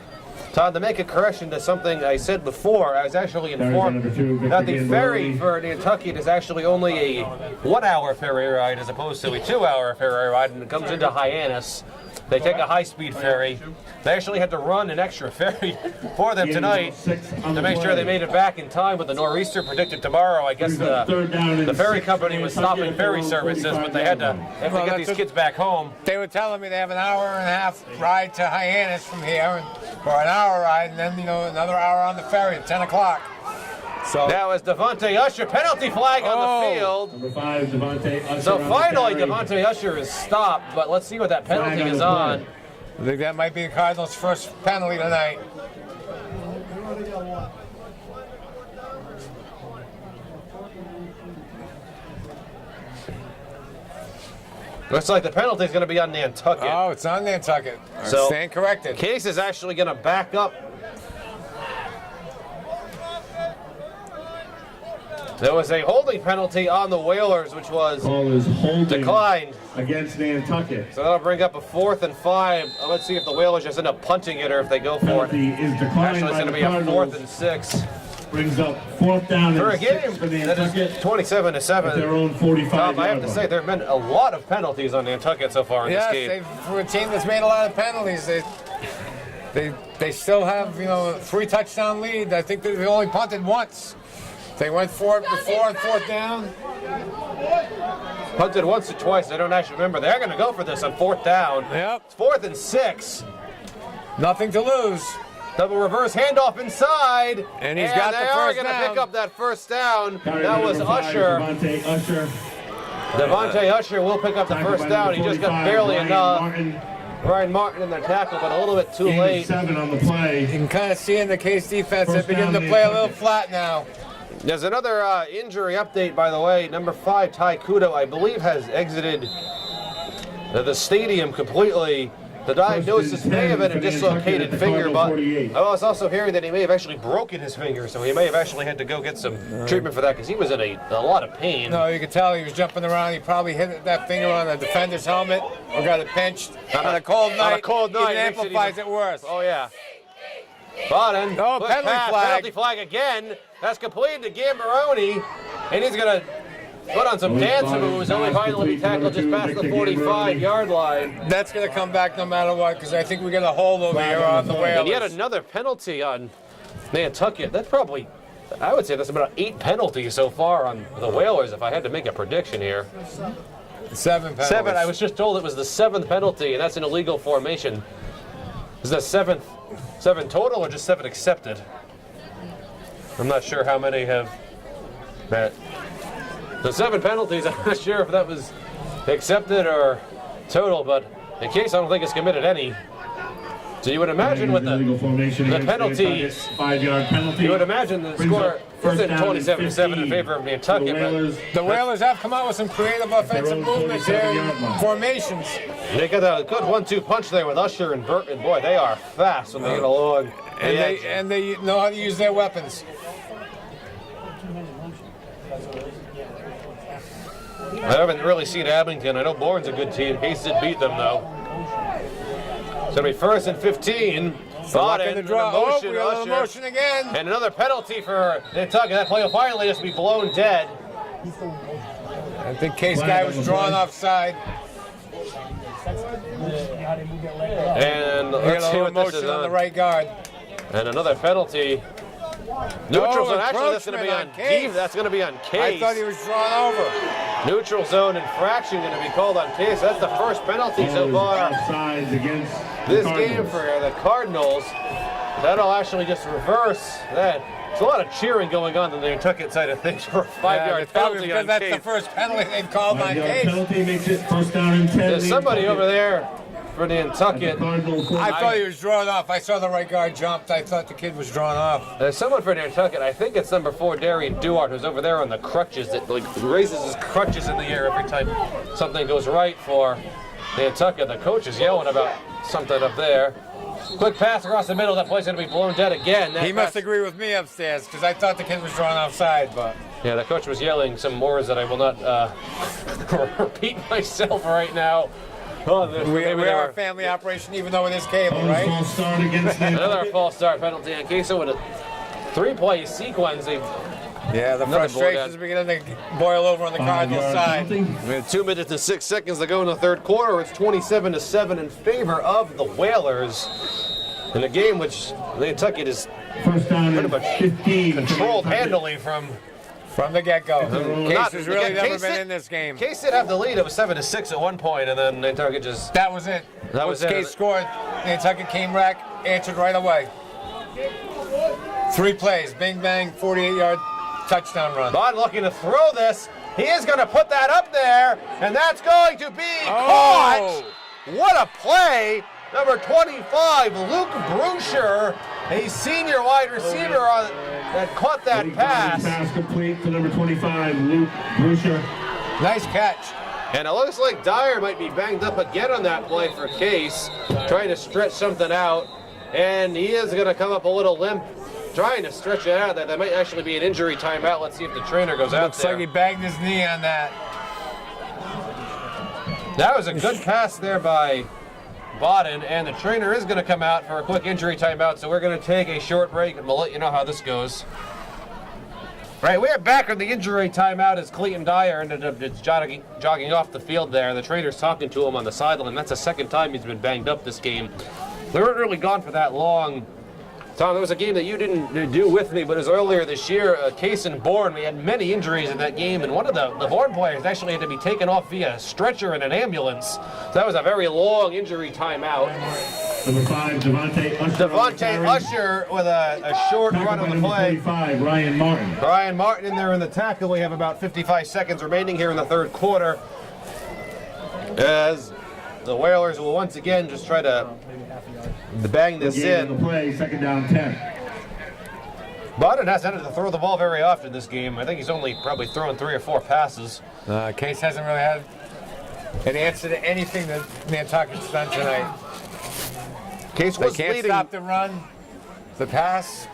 Todd, to make a correction to something I said before, I was actually informed that the ferry for Nantucket is actually only a 1-hour ferry ride as opposed to a 2-hour ferry ride, and it comes into Hyannis. They take a high-speed ferry. They actually had to run an extra ferry for them tonight to make sure they made it back in time with the nor'easter predicted tomorrow. I guess the ferry company was stopping ferry services, but they had to get these kids back home. They were telling me they have an hour and a half ride to Hyannis from here, or an hour ride, and then another hour on the ferry at 10 o'clock. So now is Devontae Usher, penalty flag on the field. Number 5, Devontae Usher. So finally, Devontae Usher is stopped, but let's see what that penalty is on. I think that might be the Cardinals' first penalty tonight. Looks like the penalty is going to be on Nantucket. Oh, it's on Nantucket. So stand corrected. Case is actually going to back up. There was a holding penalty on the Whalers, which was declined against Nantucket. So that'll bring up a 4th and 5. Let's see if the Whalers just end up punting it or if they go for it. Penalty is declined. Actually, it's going to be a 4th and 6. Brings up 4th down For a and game 6 for that is Nantucket 27-7. at their own 45 I have to say, there have been a lot of penalties on Nantucket so far in this game. For a team that's made a lot of penalties, they still have, 3 touchdown lead. I think they only punted once. They went for it before on 4th down. Punted once or twice. I don't actually remember. They're going to go for this on 4th down. Yep. It's 4th and 6. Nothing to lose. Double reverse handoff inside. And he's got the they are first going to down. pick up that first down. Carry That was number 5, Usher. Devontae Usher. Devontae Usher will pick up the Tackled first by down. number He just got 45, barely Ryan enough. Martin. Ryan Martin in the tackle, but a little bit too Gain of late. 7 on the play. You can kind of see in the Case defense they're First beginning down, to play a little Nantucket. flat now. There's another injury update, by the way. Number 5, Ty Kudo, I believe, has exited the stadium completely. The diagnosis may have been a dislocated finger, but I was also hearing that he may have actually broken his finger, so he may have actually had to go get some treatment for that because he was in a lot of pain. No, you could tell he was jumping around. He probably hit that finger on a defender's helmet or got it pinched. On a cold night, On a cold night, it makes it amplifies even- it worse. Oh, yeah. Button. Oh, quick penalty pass, flag. Penalty flag again. That's completed to Gambaroni, and he's going to put on some dance moves, only finally be tackled just past the 45-yard line. That's going to come back no matter what because I think we get a hold over here on the And yet Whalers. another penalty on Nantucket. That's probably, I would say that's about 8 penalties so far on the Whalers if I had to make a prediction here. 7 penalties. 7, I was just told it was the 7th penalty, and that's an illegal formation. Is that 7 total or just 7 accepted? I'm not sure how many have met. The 7 penalties, I'm not sure if that was accepted or total, but in case I don't think it's committed any. So you would imagine with the penalty, 5-yard penalty. you would imagine the Brings score up first is down 27-7 in favor of Nantucket. The Whalers have come out with some creative offensive movements here in formations. They got a good 1-2 punch there with Usher and Burton. Boy, they are fast when they get along. And they know how to use their weapons. I haven't really seen Abington. I know Bourne's a good team. Hayes did beat them, though. It's going to be 1st and 15. Lock in the draw. Oh, we got a Usher. motion again. And another penalty for Nantucket. That play will finally just be blown dead. I think Case guy was drawn offside. And We let's got see a what little this is motion on the on. right guard. And another penalty. Neutral zone. Actually, that's going to be on encroachment on Case. Case. That's going to be on I Case. thought he was drawn over. Neutral zone infraction going to be called on Case. That's the first penalty so far Offsides against this the game Cardinals. for the Cardinals. That'll actually just reverse that. There's a lot of cheering going on the Nantucket side of things for a 5-yard it's probably penalty because on that's Case. the first penalty they've called on 5-yard Case. penalty makes it 1st down and 10. There's somebody Nantucket. over there for Nantucket. I thought he was drawn off. I saw the right guard jumped. I thought the kid was drawn off. There's someone for Nantucket. I think it's number 4, Darian Duarte, who's over there on the crutches that raises his crutches in the air every time something goes right for Nantucket. The coach is yelling about something up there. Quick pass across the middle. That play's going to be blown dead again. He must agree with me upstairs because I thought the kid was drawn offside, but Yeah, the coach was yelling some words that I will not repeat myself right now. Oh, we are a family operation even though it is cable, right? False start against Another Nantucket. false start penalty on Queso with a 3-play sequence. Yeah, the Another frustrations board beginning to boil over on the Cardinals 5-yard side. penalty. We have 2 minutes and 6 seconds to go in the 3rd quarter. It's 27-7 in favor of the Whalers in a game which Nantucket is 1st down pretty and much 15. controlled handily from. From the get-go. Case Not- has really again, never Case been did- in this game. Case did have the lead. It was 7-6 at one point, and then Nantucket just. That was it. That was Once it. Case scored, Nantucket came back, answered right away. 3 plays, bing bang, 48-yard touchdown run. Bond looking to throw this. He is going to put that up there, and that's going to be caught. What a play. Number 25, Luke Bruscher, a senior wide receiver that caught that pass. Pass complete to number 25, Luke Bruscher. Nice catch. And it looks like Dyer might be banged up again on that play for Case, trying to stretch something out. And he is going to come up a little limp, trying to stretch it out. That might actually be an injury timeout. Let's see if the trainer goes out Looks there. like he banged his knee on that. That was a good pass there by Bodden, and the trainer is going to come out for a quick injury timeout, so we're going to take a short break, and we'll let you know how this goes. Right, we are back on the injury timeout as Clayton Dyer ended up just jogging off the field there. The trainer's talking to him on the sideline. That's the second time he's been banged up this game. They weren't really gone for that long. Tom, there was a game that you didn't do with me, but it was earlier this year, Case and Bourne. We had many injuries in that game, and one of the Bourne players actually had to be taken off via a stretcher in an ambulance. So that was a very long injury timeout. Number 5, Devontae Usher with a short run on the play. 45, Ryan Martin. Brian Martin in there in the tackle. We have about 55 seconds remaining here in the third quarter. As the Whalers will once again just try to bang this in. The play, second down 10. Martin hasn't had to throw the ball very often this game. I think he's only probably thrown 3 or 4 passes. Case hasn't really had an answer to anything that Nantucket's done tonight. Case was They can't leading. stop the run, the pass.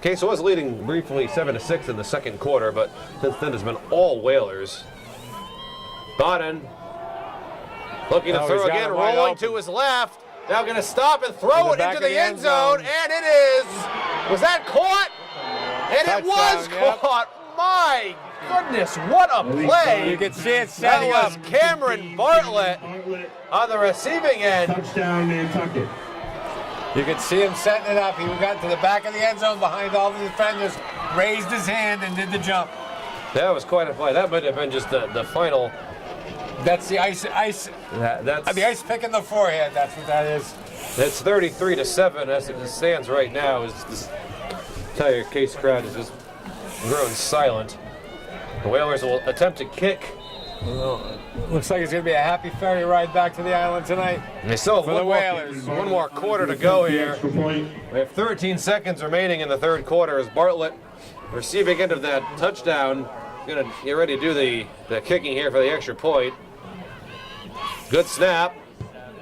Case was leading briefly 7-6 in the second quarter, but since then it's been all Whalers. Martin looking to throw again, rolling to his left. Now going to stop and throw it into the end zone, and it is. Was that caught? And it was caught. My goodness, what a play. You can see it setting that up. was Cameron Bartlett on the receiving end. Touchdown, Nantucket. You could see him setting it up. He got to the back of the end zone behind all the defenders, raised his hand and did the jump. That was quite a play. That might have been just the final. That's the ice That's the ice pick in the forehead. That's what that is. It's 33-7 as it stands right now. This entire Case crowd is just grown silent. The Whalers will attempt to kick. Looks like it's going to be a happy ferry ride back to the island tonight. They still have For the Whalers. one more quarter to go here. Extra point. We have 13 seconds remaining in the third quarter as Bartlett, receiving end of that touchdown, going to get ready to do the kicking here for the extra point. Good snap.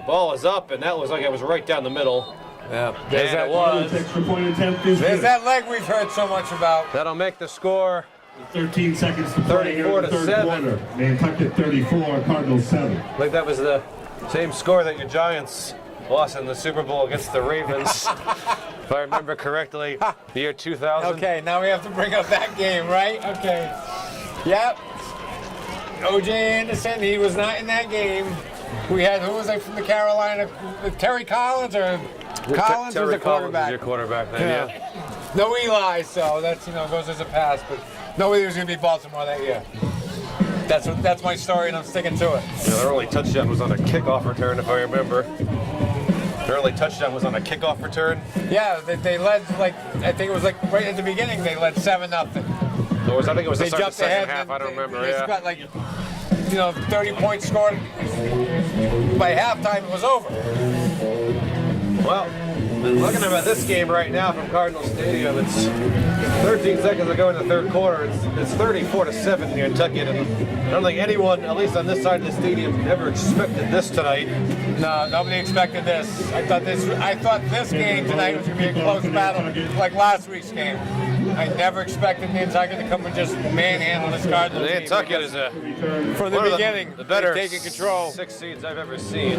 Ball is up, and that looks like it was right down the middle. Yeah, And it was. Extra point attempt is There's good. that leg we've heard so much about. That'll make the score 13 seconds to play here in the third 34-7. quarter. Nantucket 34, Cardinals 7. I think that was the same score that your Giants lost in the Super Bowl against the Ravens. If I remember correctly, the year 2000. Okay, now we have to bring up that game, right? Okay. Yep. O.J. Anderson, he was not in that game. We had, who was it from the Carolina? Terry Collins or Collins was Terry the Collins quarterback? was your quarterback then, yeah. No Eli, so that's, goes as a pass, but nobody was going to be Baltimore that year. That's my story, and I'm sticking to it. Yeah, their only touchdown was on a kickoff return, if I remember. Their only touchdown was on a kickoff return. Yeah, they led, I think it was right at the beginning, they led 7-0. I think it was They the start of jumped the second ahead. half, I don't remember, They yeah. got 30 points scored. By halftime, it was over. Well, looking at this game right now from Cardinals Stadium, it's 13 seconds to go in the third quarter. It's 34-7 here in Nantucket, and I don't think anyone, at least on this side of the stadium, ever expected this tonight. No, nobody expected this. I thought this game tonight was going to be a close battle, like last week's game. I never expected Nantucket to come and just manhandle this Cardinals team. Nantucket is from the one of beginning, the better taking control. 6 seeds I've ever seen.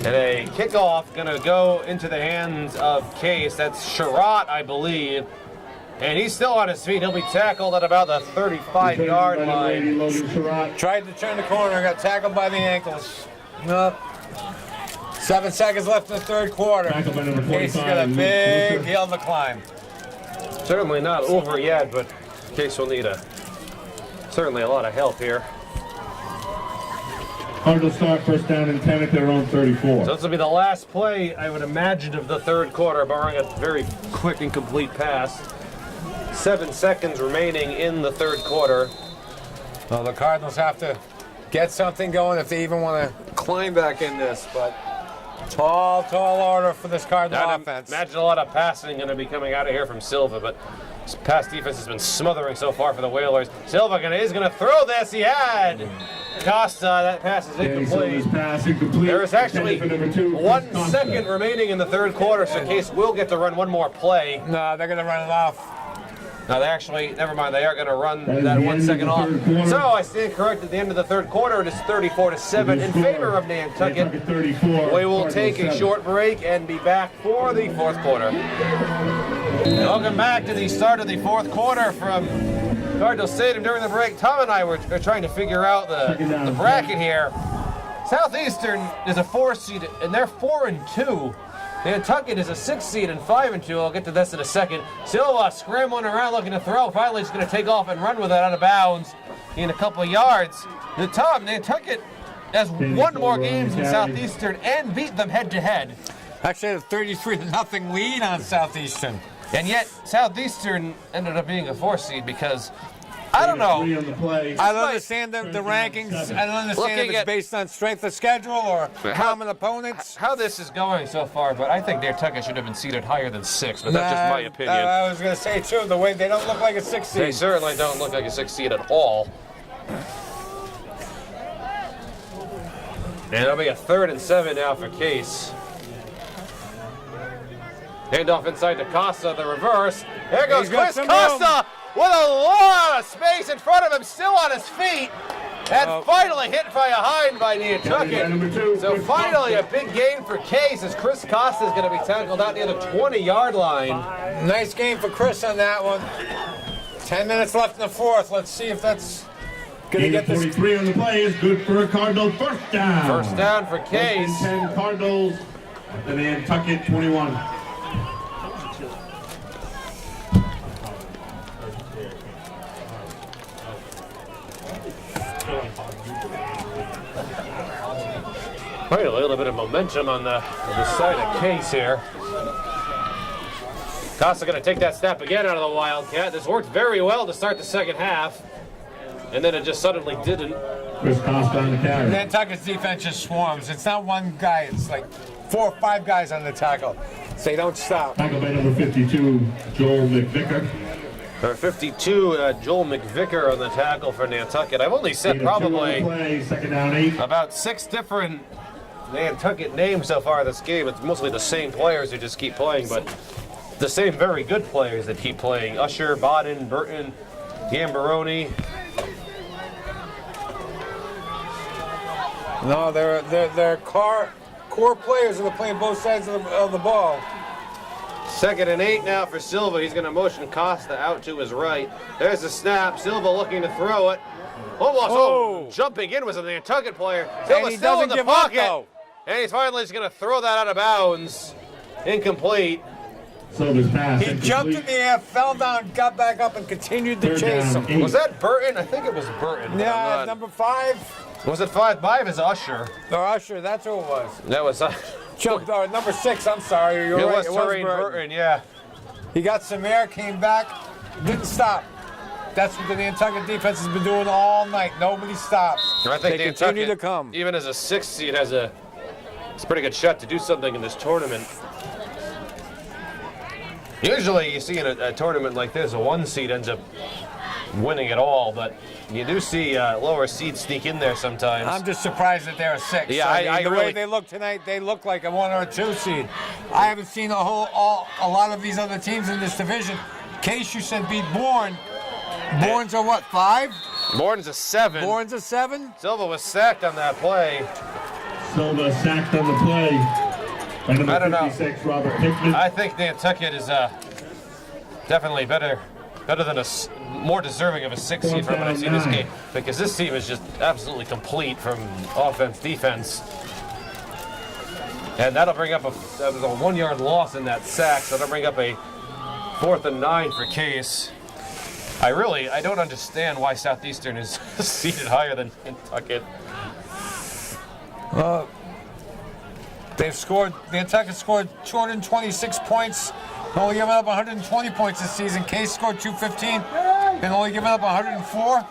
And a kickoff going to go into the hands of Case. That's Sherratt, I believe. And he's still on his feet. He'll be tackled at about the 35-yard line. Tried to turn the corner, got tackled by the ankles. Nope. 7 seconds left in the third quarter. Case has got a big hill to climb. Certainly not over yet, but Case will need certainly a lot of help here. Cardinals start first down and 10 at their own 34. So this will be the last play, I would imagine, of the third quarter, barring a very quick and complete pass. 7 seconds remaining in the third quarter. Well, the Cardinals have to get something going if they even want to climb back in this, but tall order for this Cardinal offense. Imagine a lot of passing going to be coming out of here from Silva, but this pass defense has been smothering so far for the Whalers. Silva is going to throw this. He had Costa. That pass is incomplete. There is actually 1 second remaining in the third quarter, so Case will get to run one more play. No, they're going to run it off. No, they actually, never mind, they are going to run that 1 second off. So I stand correct at the end of the third quarter. It is 34-7 in favor of Nantucket. We will take a short break and be back for the fourth quarter. Welcome back to the start of the fourth quarter from Cardinals Stadium. During the break, Tom and I were trying to figure out the bracket here. Southeastern is a 4 seed, and they're 4-2. Nantucket is a 6 seed and 5-2. I'll get to this in a second. Silva scrambling around looking to throw. Finally, he's going to take off and run with it out of bounds in a couple of yards. Tom, Nantucket has won more games than Southeastern and beat them head-to-head. Actually, had a 33-0 lead on Southeastern. And yet, Southeastern ended up being a 4 seed because, I don't know. I don't understand the rankings. I don't understand if it's based on strength of schedule or common opponents. How this is going so far, but I think Nantucket should have been seeded higher than 6, but that's just my opinion. I was going to say, too, the way they don't look like a 6 seed. They certainly don't look like a 6 seed at all. And it'll be a 3rd and 7 now for Case. Handoff inside to Costa, the reverse. There goes Chris Costa with a lot of space in front of him, still on his feet. And finally hit by a hind by Nantucket. So finally a big gain for Case as Chris Costa is going to be tackled out near the 20-yard line. Nice game for Chris on that one. 10 minutes left in the fourth. Let's see if that's going to get this. 43 on the play is good for a Cardinal first down. First down for Case. 10 Cardinals, the Nantucket 21. Quite a little bit of momentum on the side of Case here. Costa going to take that snap again out of the Wildcat. This worked very well to start the second half, and then it just suddenly didn't. Chris Costa on the carry. Nantucket's defense just swarms. It's not one guy. It's like 4 or 5 guys on the tackle. So they don't stop. Tackle by number 52, Joel McVicker. Number 52, Joel McVicker on the tackle for Nantucket. I've only said probably second down 8. about 6 different Nantucket names so far this game. It's mostly the same players who just keep playing, but the same very good players that keep playing. Usher, Bodden, Burton, Gambaroni. No, they're core players that are playing both sides of the ball. 2nd and 8 now for Silva. He's going to motion Costa out to his right. There's the snap. Silva looking to throw it. Almost jumping in was a Nantucket player. Silva still in the pocket. And he's finally just going to throw that out of bounds. Incomplete. Silva's pass. He jumped in the air, fell down, got back up, and continued to chase him. Was that Burton? I think it was Burton. Yeah, number 5. Was it 5 is Usher? No, Usher, that's who it was. That was number 6, I'm sorry. You're right. It was Terrain Burton, yeah. He got some air, came back, didn't stop. That's what the Nantucket defense has been doing all night. Nobody stops. I think they continue to come. Even as a 6th seed, it's a pretty good shot to do something in this tournament. Usually you see in a tournament like this, a 1 seed ends up winning it all, but you do see lower seeds sneak in there sometimes. I'm just surprised that they're a 6. Yeah, the way they look tonight, they look like a 1 or a 2 seed. I haven't seen a lot of these other teams in this division. Case, you said, beat Bourne. Bourne's a what, 5? Bourne's a 7. Bourne's a 7? Silva was sacked on that play. Silva sacked on the play. By number 56, Robert Hickman. I think Nantucket is definitely better than more deserving of a 6 seed from what I see in this game, because this team is just absolutely complete from offense, defense. And that'll bring up that was a 1-yard loss in that sack, so that'll bring up a 4th and 9 for Case. I don't understand why Southeastern is seated higher than Nantucket. Nantucket scored 226 points, only giving up 120 points this season. Case scored 215 and only giving up 104.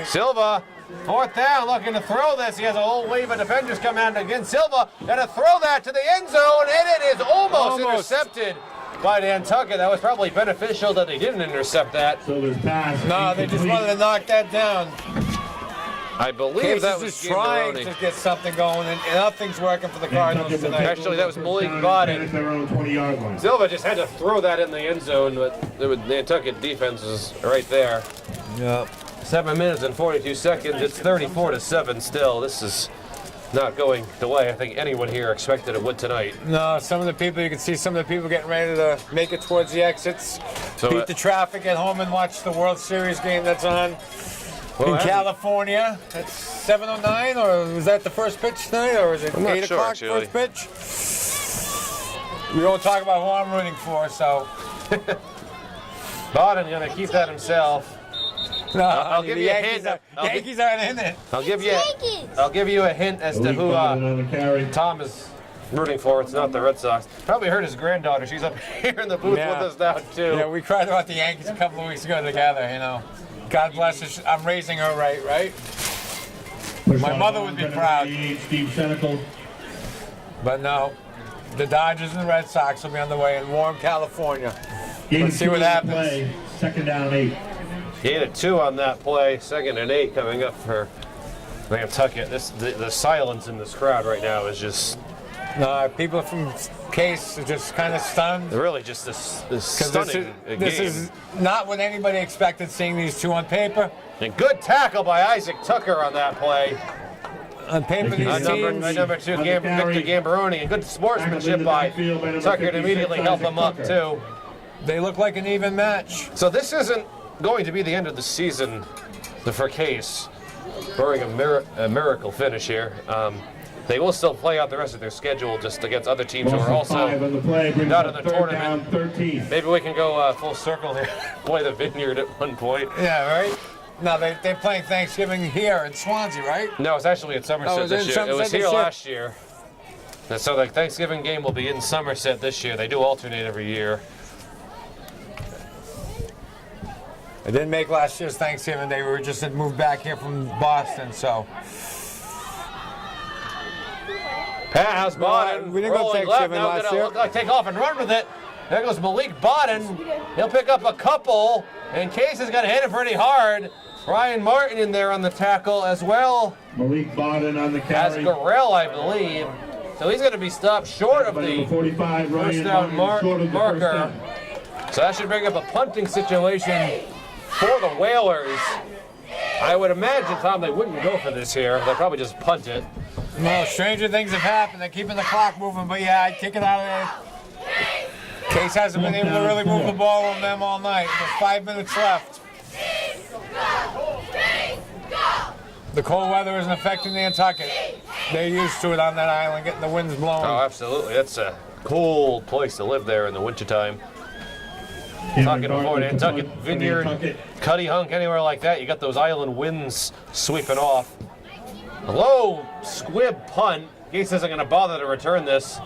Silva, 4th down, looking to throw this. He has a whole wave of defenders come out against Silva, and to throw that to the end zone, and it is almost intercepted by Nantucket. That was probably beneficial that they didn't intercept that. Silva's pass. No, they just wanted to knock that down. I believe Case that is was just trying Gambaroni. to get something going, and nothing's working for the Cardinals tonight. Actually, that was Malik At Bodden. their own 20-yard line. Silva just had to throw that in the end zone, but the Nantucket defense is right there. Yeah. 7 minutes and 42 seconds. It's 34-7 still. This is not going the way I think anyone here expected it would tonight. No, some of the people, you can see some of the people getting ready to make it towards the exits, So, beat the traffic at home and watch the World Series game that's on Well, in that's- California. It's 7:09, or was that the first pitch tonight, or is it I'm not 8 sure, o'clock actually. first pitch? We won't talk about who I'm rooting for, so. Bodden gonna keep that himself. No, I'll the give you a Yankees hint. are- Yankees aren't in it. I'll give you a hint as to Malik who Bodden on the carry. Tom is rooting for. It's not the Red Sox. Probably heard his granddaughter. She's up here in the booth Yeah. with us now too. Yeah, we cried about the Yankees a couple of weeks ago together, you know. God bless her. I'm raising her right? Push My out mother on would be 10 proud. Steve Senecal. But no, the Dodgers and the Red Sox will be on the way in warm California. Let's see what happens. Play. Second down 8. Gain of 2 on that play. 2nd and 8 coming up for Nantucket. The silence in this crowd right now is just No, people from Case are just kind of stunned. really just this 'Cause stunning this game. is not what anybody expected seeing these two on paper. And good tackle by Isaac Tucker on that play. On paper, these Number teams. 2, On the Victor carry. Gambaroni. And good sportsmanship by Tucker to immediately help him up too. They look like an even match. So this isn't going to be the end of the season for Case, barring a miracle finish here. They will still play out the rest of their schedule just against other teams who are Loss of 5 also on the play. Brings not up in the third down, tournament. 13. Maybe we can go full circle here, play the Vineyard at one point. Yeah, right? No, they're playing Thanksgiving here in Swansea, right? No, it's actually at Somerset Oh, is it this in year. It Somerset was this here year? last year. And so the Thanksgiving game will be in Somerset this year. They do alternate every year. It didn't make last year's Thanksgiving. They were just moved back here from Boston, so. Pass, Bodden. we didn't go rolling Thanksgiving left. Now last gonna year. look like take off and run with it. There goes Malik Bodden. He'll pick up a couple. And Case is going to hit it pretty hard. Ryan Martin in there on the tackle as well Malik Bodden on the as carry. Gorell, I believe. So he's going to be stopped short of By number the 45, first Ryan down Martin, short of the first marker. down. So that should bring up a punting situation for the Whalers. I would imagine, Tom, they wouldn't go for this here. They'll probably just punt it. No, stranger things have happened. They're keeping the clock moving, but yeah, I'd kick it out of there. Case hasn't been able to really move the ball on them all night. There's 5 minutes left. The cold weather isn't affecting Nantucket. They're used to it on that island, getting the winds blowing. Oh, absolutely. That's a cold place to live there in the wintertime. Talking about Nantucket Vineyard, Cuddy Hunk, anywhere like that, you got those island winds sweeping off. A low squib punt. Case isn't going to bother to return this.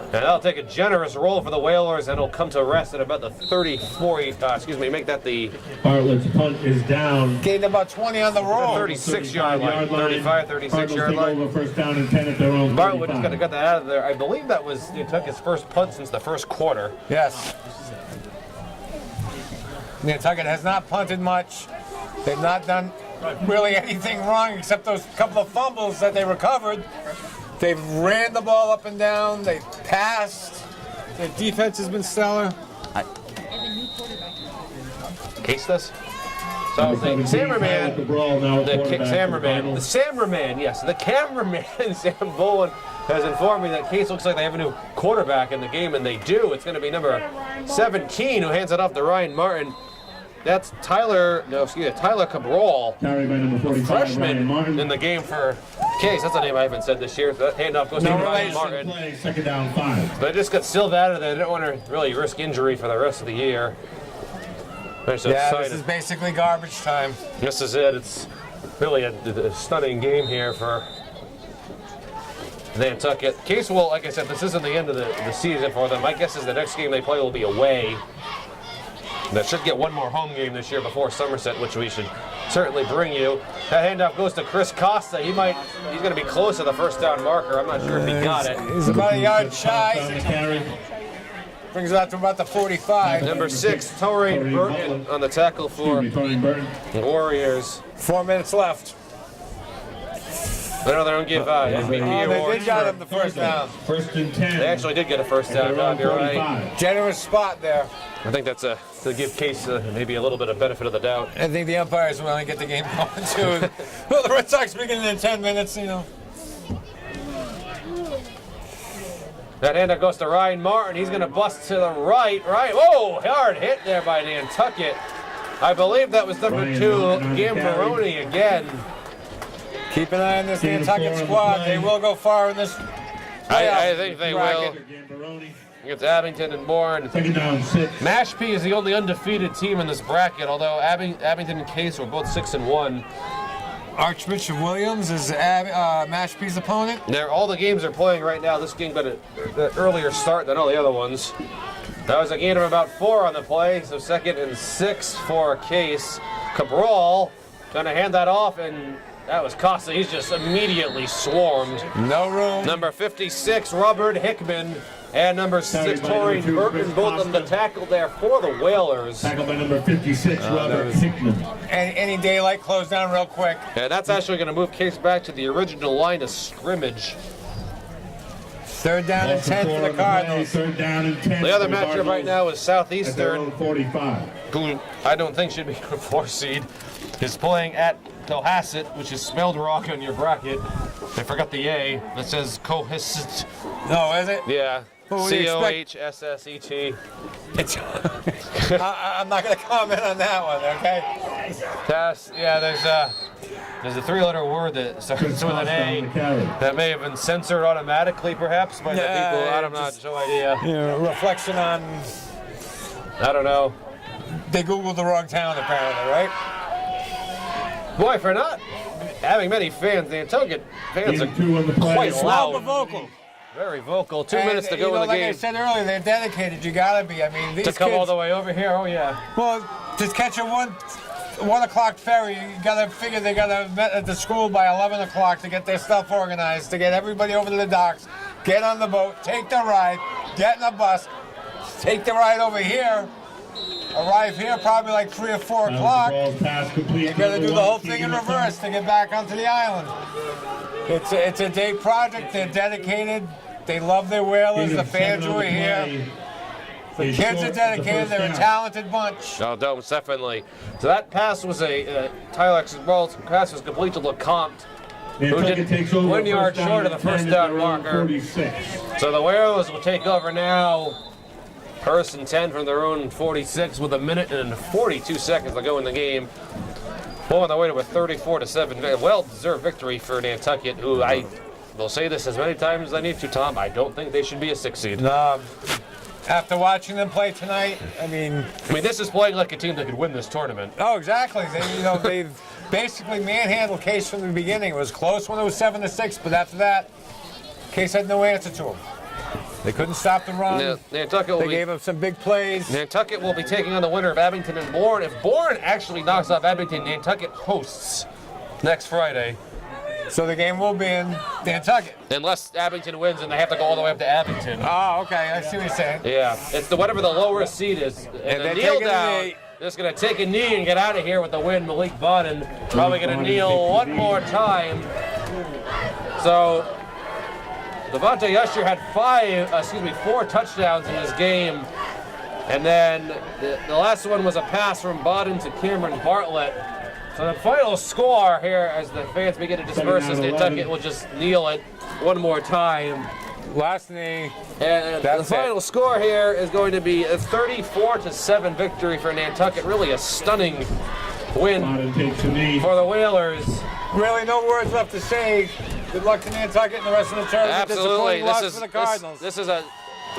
And that'll take a generous roll for the Whalers, and it'll come to rest at about the 34, make that the Bartlett's punt is down. Gained about 20 on the roll. 36-yard line. 35, 36-yard Cardinals line. take over first down and 10 at their own Bartlett just 35. got to get that out of there. I believe that was Nantucket's first punt since the first quarter. Yes. Nantucket has not punted much. They've not done really anything wrong except those couple of fumbles that they recovered. They've ran the ball up and down. They've passed. Their defense has been stellar. Case this. So the cameraman, the cameraman, Sam Bowen, has informed me that Case looks like they have a new quarterback in the game, and they do. It's going to be number 17 who hands it off to Ryan Martin. That's Tyler Cabral, Carried by number 45, Ryan freshman Martin. in the game for Case. That's a name I haven't said this year. So that handoff goes to Ryan Martin. Play, second down 5. But just got Silva out of there. They didn't want to really risk injury for the rest of the year. They're so Yeah, excited. this is basically garbage time. This is it. It's really a stunning game here for Nantucket. Case will, like I said, this isn't the end of the season for them. My guess is the next game they play will be away. They should get one more home game this year before Somerset, which we should certainly bring you. That handoff goes to Chris Costa. He's going to be close to the first down marker. I'm not sure if he got it. He's about a yard On the shy. carry. Brings it out to about the 45. Number 6, Torrey Burton on the tackle for Tony Burton. Warriors. 4 minutes left. I know they don't give MVP They awards. did got him the first down. First and 10. They actually did get a first down. Tom, you're right. Generous spot there. I think that's to give Case maybe a little bit of benefit of the doubt. I think the umpires want to get the game going too. Well, the Red Sox begin in 10 minutes, you know. That handoff goes to Ryan Martin. He's going to bust to the right. Whoa, hard hit there by Nantucket. I believe that was number 2, Gambaroni again. Keep an eye on this Nantucket squad. They will go far in this. I think they will. Against Abington and Bourne. Second down, 6. Mashpee is the only undefeated team in this bracket, although Abington and Case were both 6-1. Archbishop Williams is Mashpee's opponent. All the games are playing right now. This game got an earlier start than all the other ones. That was a gain of about 4 on the play, so 2nd and 6 for Case. Cabral trying to hand that off, and that was costly. He's just immediately swarmed. No room. Number 56, Robert Hickman, and number 6, Taurine Burton, both of them the tackle there for the Whalers. Tackled by number 56, Robert Hickman. Any daylight closed down real quick. And that's actually going to move Case back to the original line of scrimmage. 3rd down and 10 for the Cardinals. 3rd down and 10. The other matchup right now is Southeastern, 45. who I don't think should be a 4 seed, is playing at Cohasset, which is spelled wrong on your bracket. They forgot the A. That says Cohasset. No, is it? Yeah. What would you expect? Cohsset. I'm not going to comment on that one, okay? There's a 3-letter word that starts with an A that may have been censored automatically, perhaps, by the people. I'm not, no idea. Reflection on. I don't know. They Googled the wrong town, apparently, right? Boy, for not having many fans, the Nantucket fans are quite loud. Vocal. Very vocal. 2 minutes to go in the like game. Like I said earlier, they're dedicated. You gotta be. I mean, these To come kids, all the way over here, oh yeah. Well, to catch a 1 o'clock ferry, you gotta figure they gotta meet at the school by 11 o'clock to get their stuff organized, to get everybody over to the docks, get on the boat, take the ride, get in a bus, take the ride over here, arrive here probably like 3 or 4 o'clock. You gotta do the whole thing in reverse to get back onto the island. It's a day project. They're dedicated. They love their Whalers. The fans who are here. The kids are dedicated. They're a talented bunch. No, definitely. So that pass was Tyler Cabral's pass was complete to LeCompte, who did 1 yard short of the first down marker. So the Whalers will take over now. 1st and 10 from their own 46 with 1 minute and 42 seconds to go in the game. On their way to a 34-7 well-deserved victory for Nantucket, who I will say this as many times as I need to, Tom. I don't think they should be a 6 seed. No. After watching them play tonight, I mean, this is playing like a team that could win this tournament. Oh, exactly. They've basically manhandled Case from the beginning. It was close when it was 7-6, but after that, Case had no answer to them. They couldn't stop the run. Nantucket they gave them some big plays. Nantucket will be taking on the winner of Abington and Bourne. If Bourne actually knocks off Abington, Nantucket hosts next Friday. So the game will be in Nantucket. Unless Abington wins and they have to go all the way up to Abington. Oh, okay. I see what you're saying. Yeah, it's whatever the lowest seed is. And the kneel down, just going to take a knee and get out of here with the win. Malik Bodden probably going to kneel one more time. So Devontae Usher had 4 touchdowns in this game. And then the last one was a pass from Bodden to Cameron Bartlett. So the final score here, as the fans begin to disperse, is Nantucket will just kneel it one more time. Last knee. And the final score here is going to be a 34-7 victory for Nantucket. Really a stunning win for the Whalers. Really no words left to say. Good luck to Nantucket and the rest of the tournament. Absolutely. Loss for the Cardinals. This is a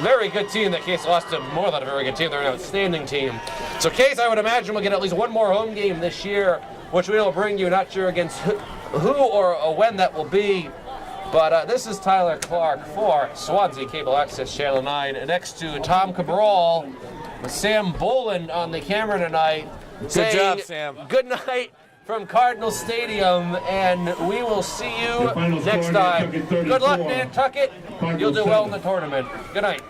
very good team that Case lost to. More than a very good team. They're an outstanding team. So Case, I would imagine, will get at least one more home game this year, which we will bring you. Not sure against who or when that will be. But this is Tyler Clark for Swansea Cable Access Channel 9. Next to Tom Cabral with Sam Boland on the camera tonight. Good job, Sam. Good night from Cardinal Stadium, and we will see you next time. Good luck, Nantucket. You'll do well in the tournament. Good night.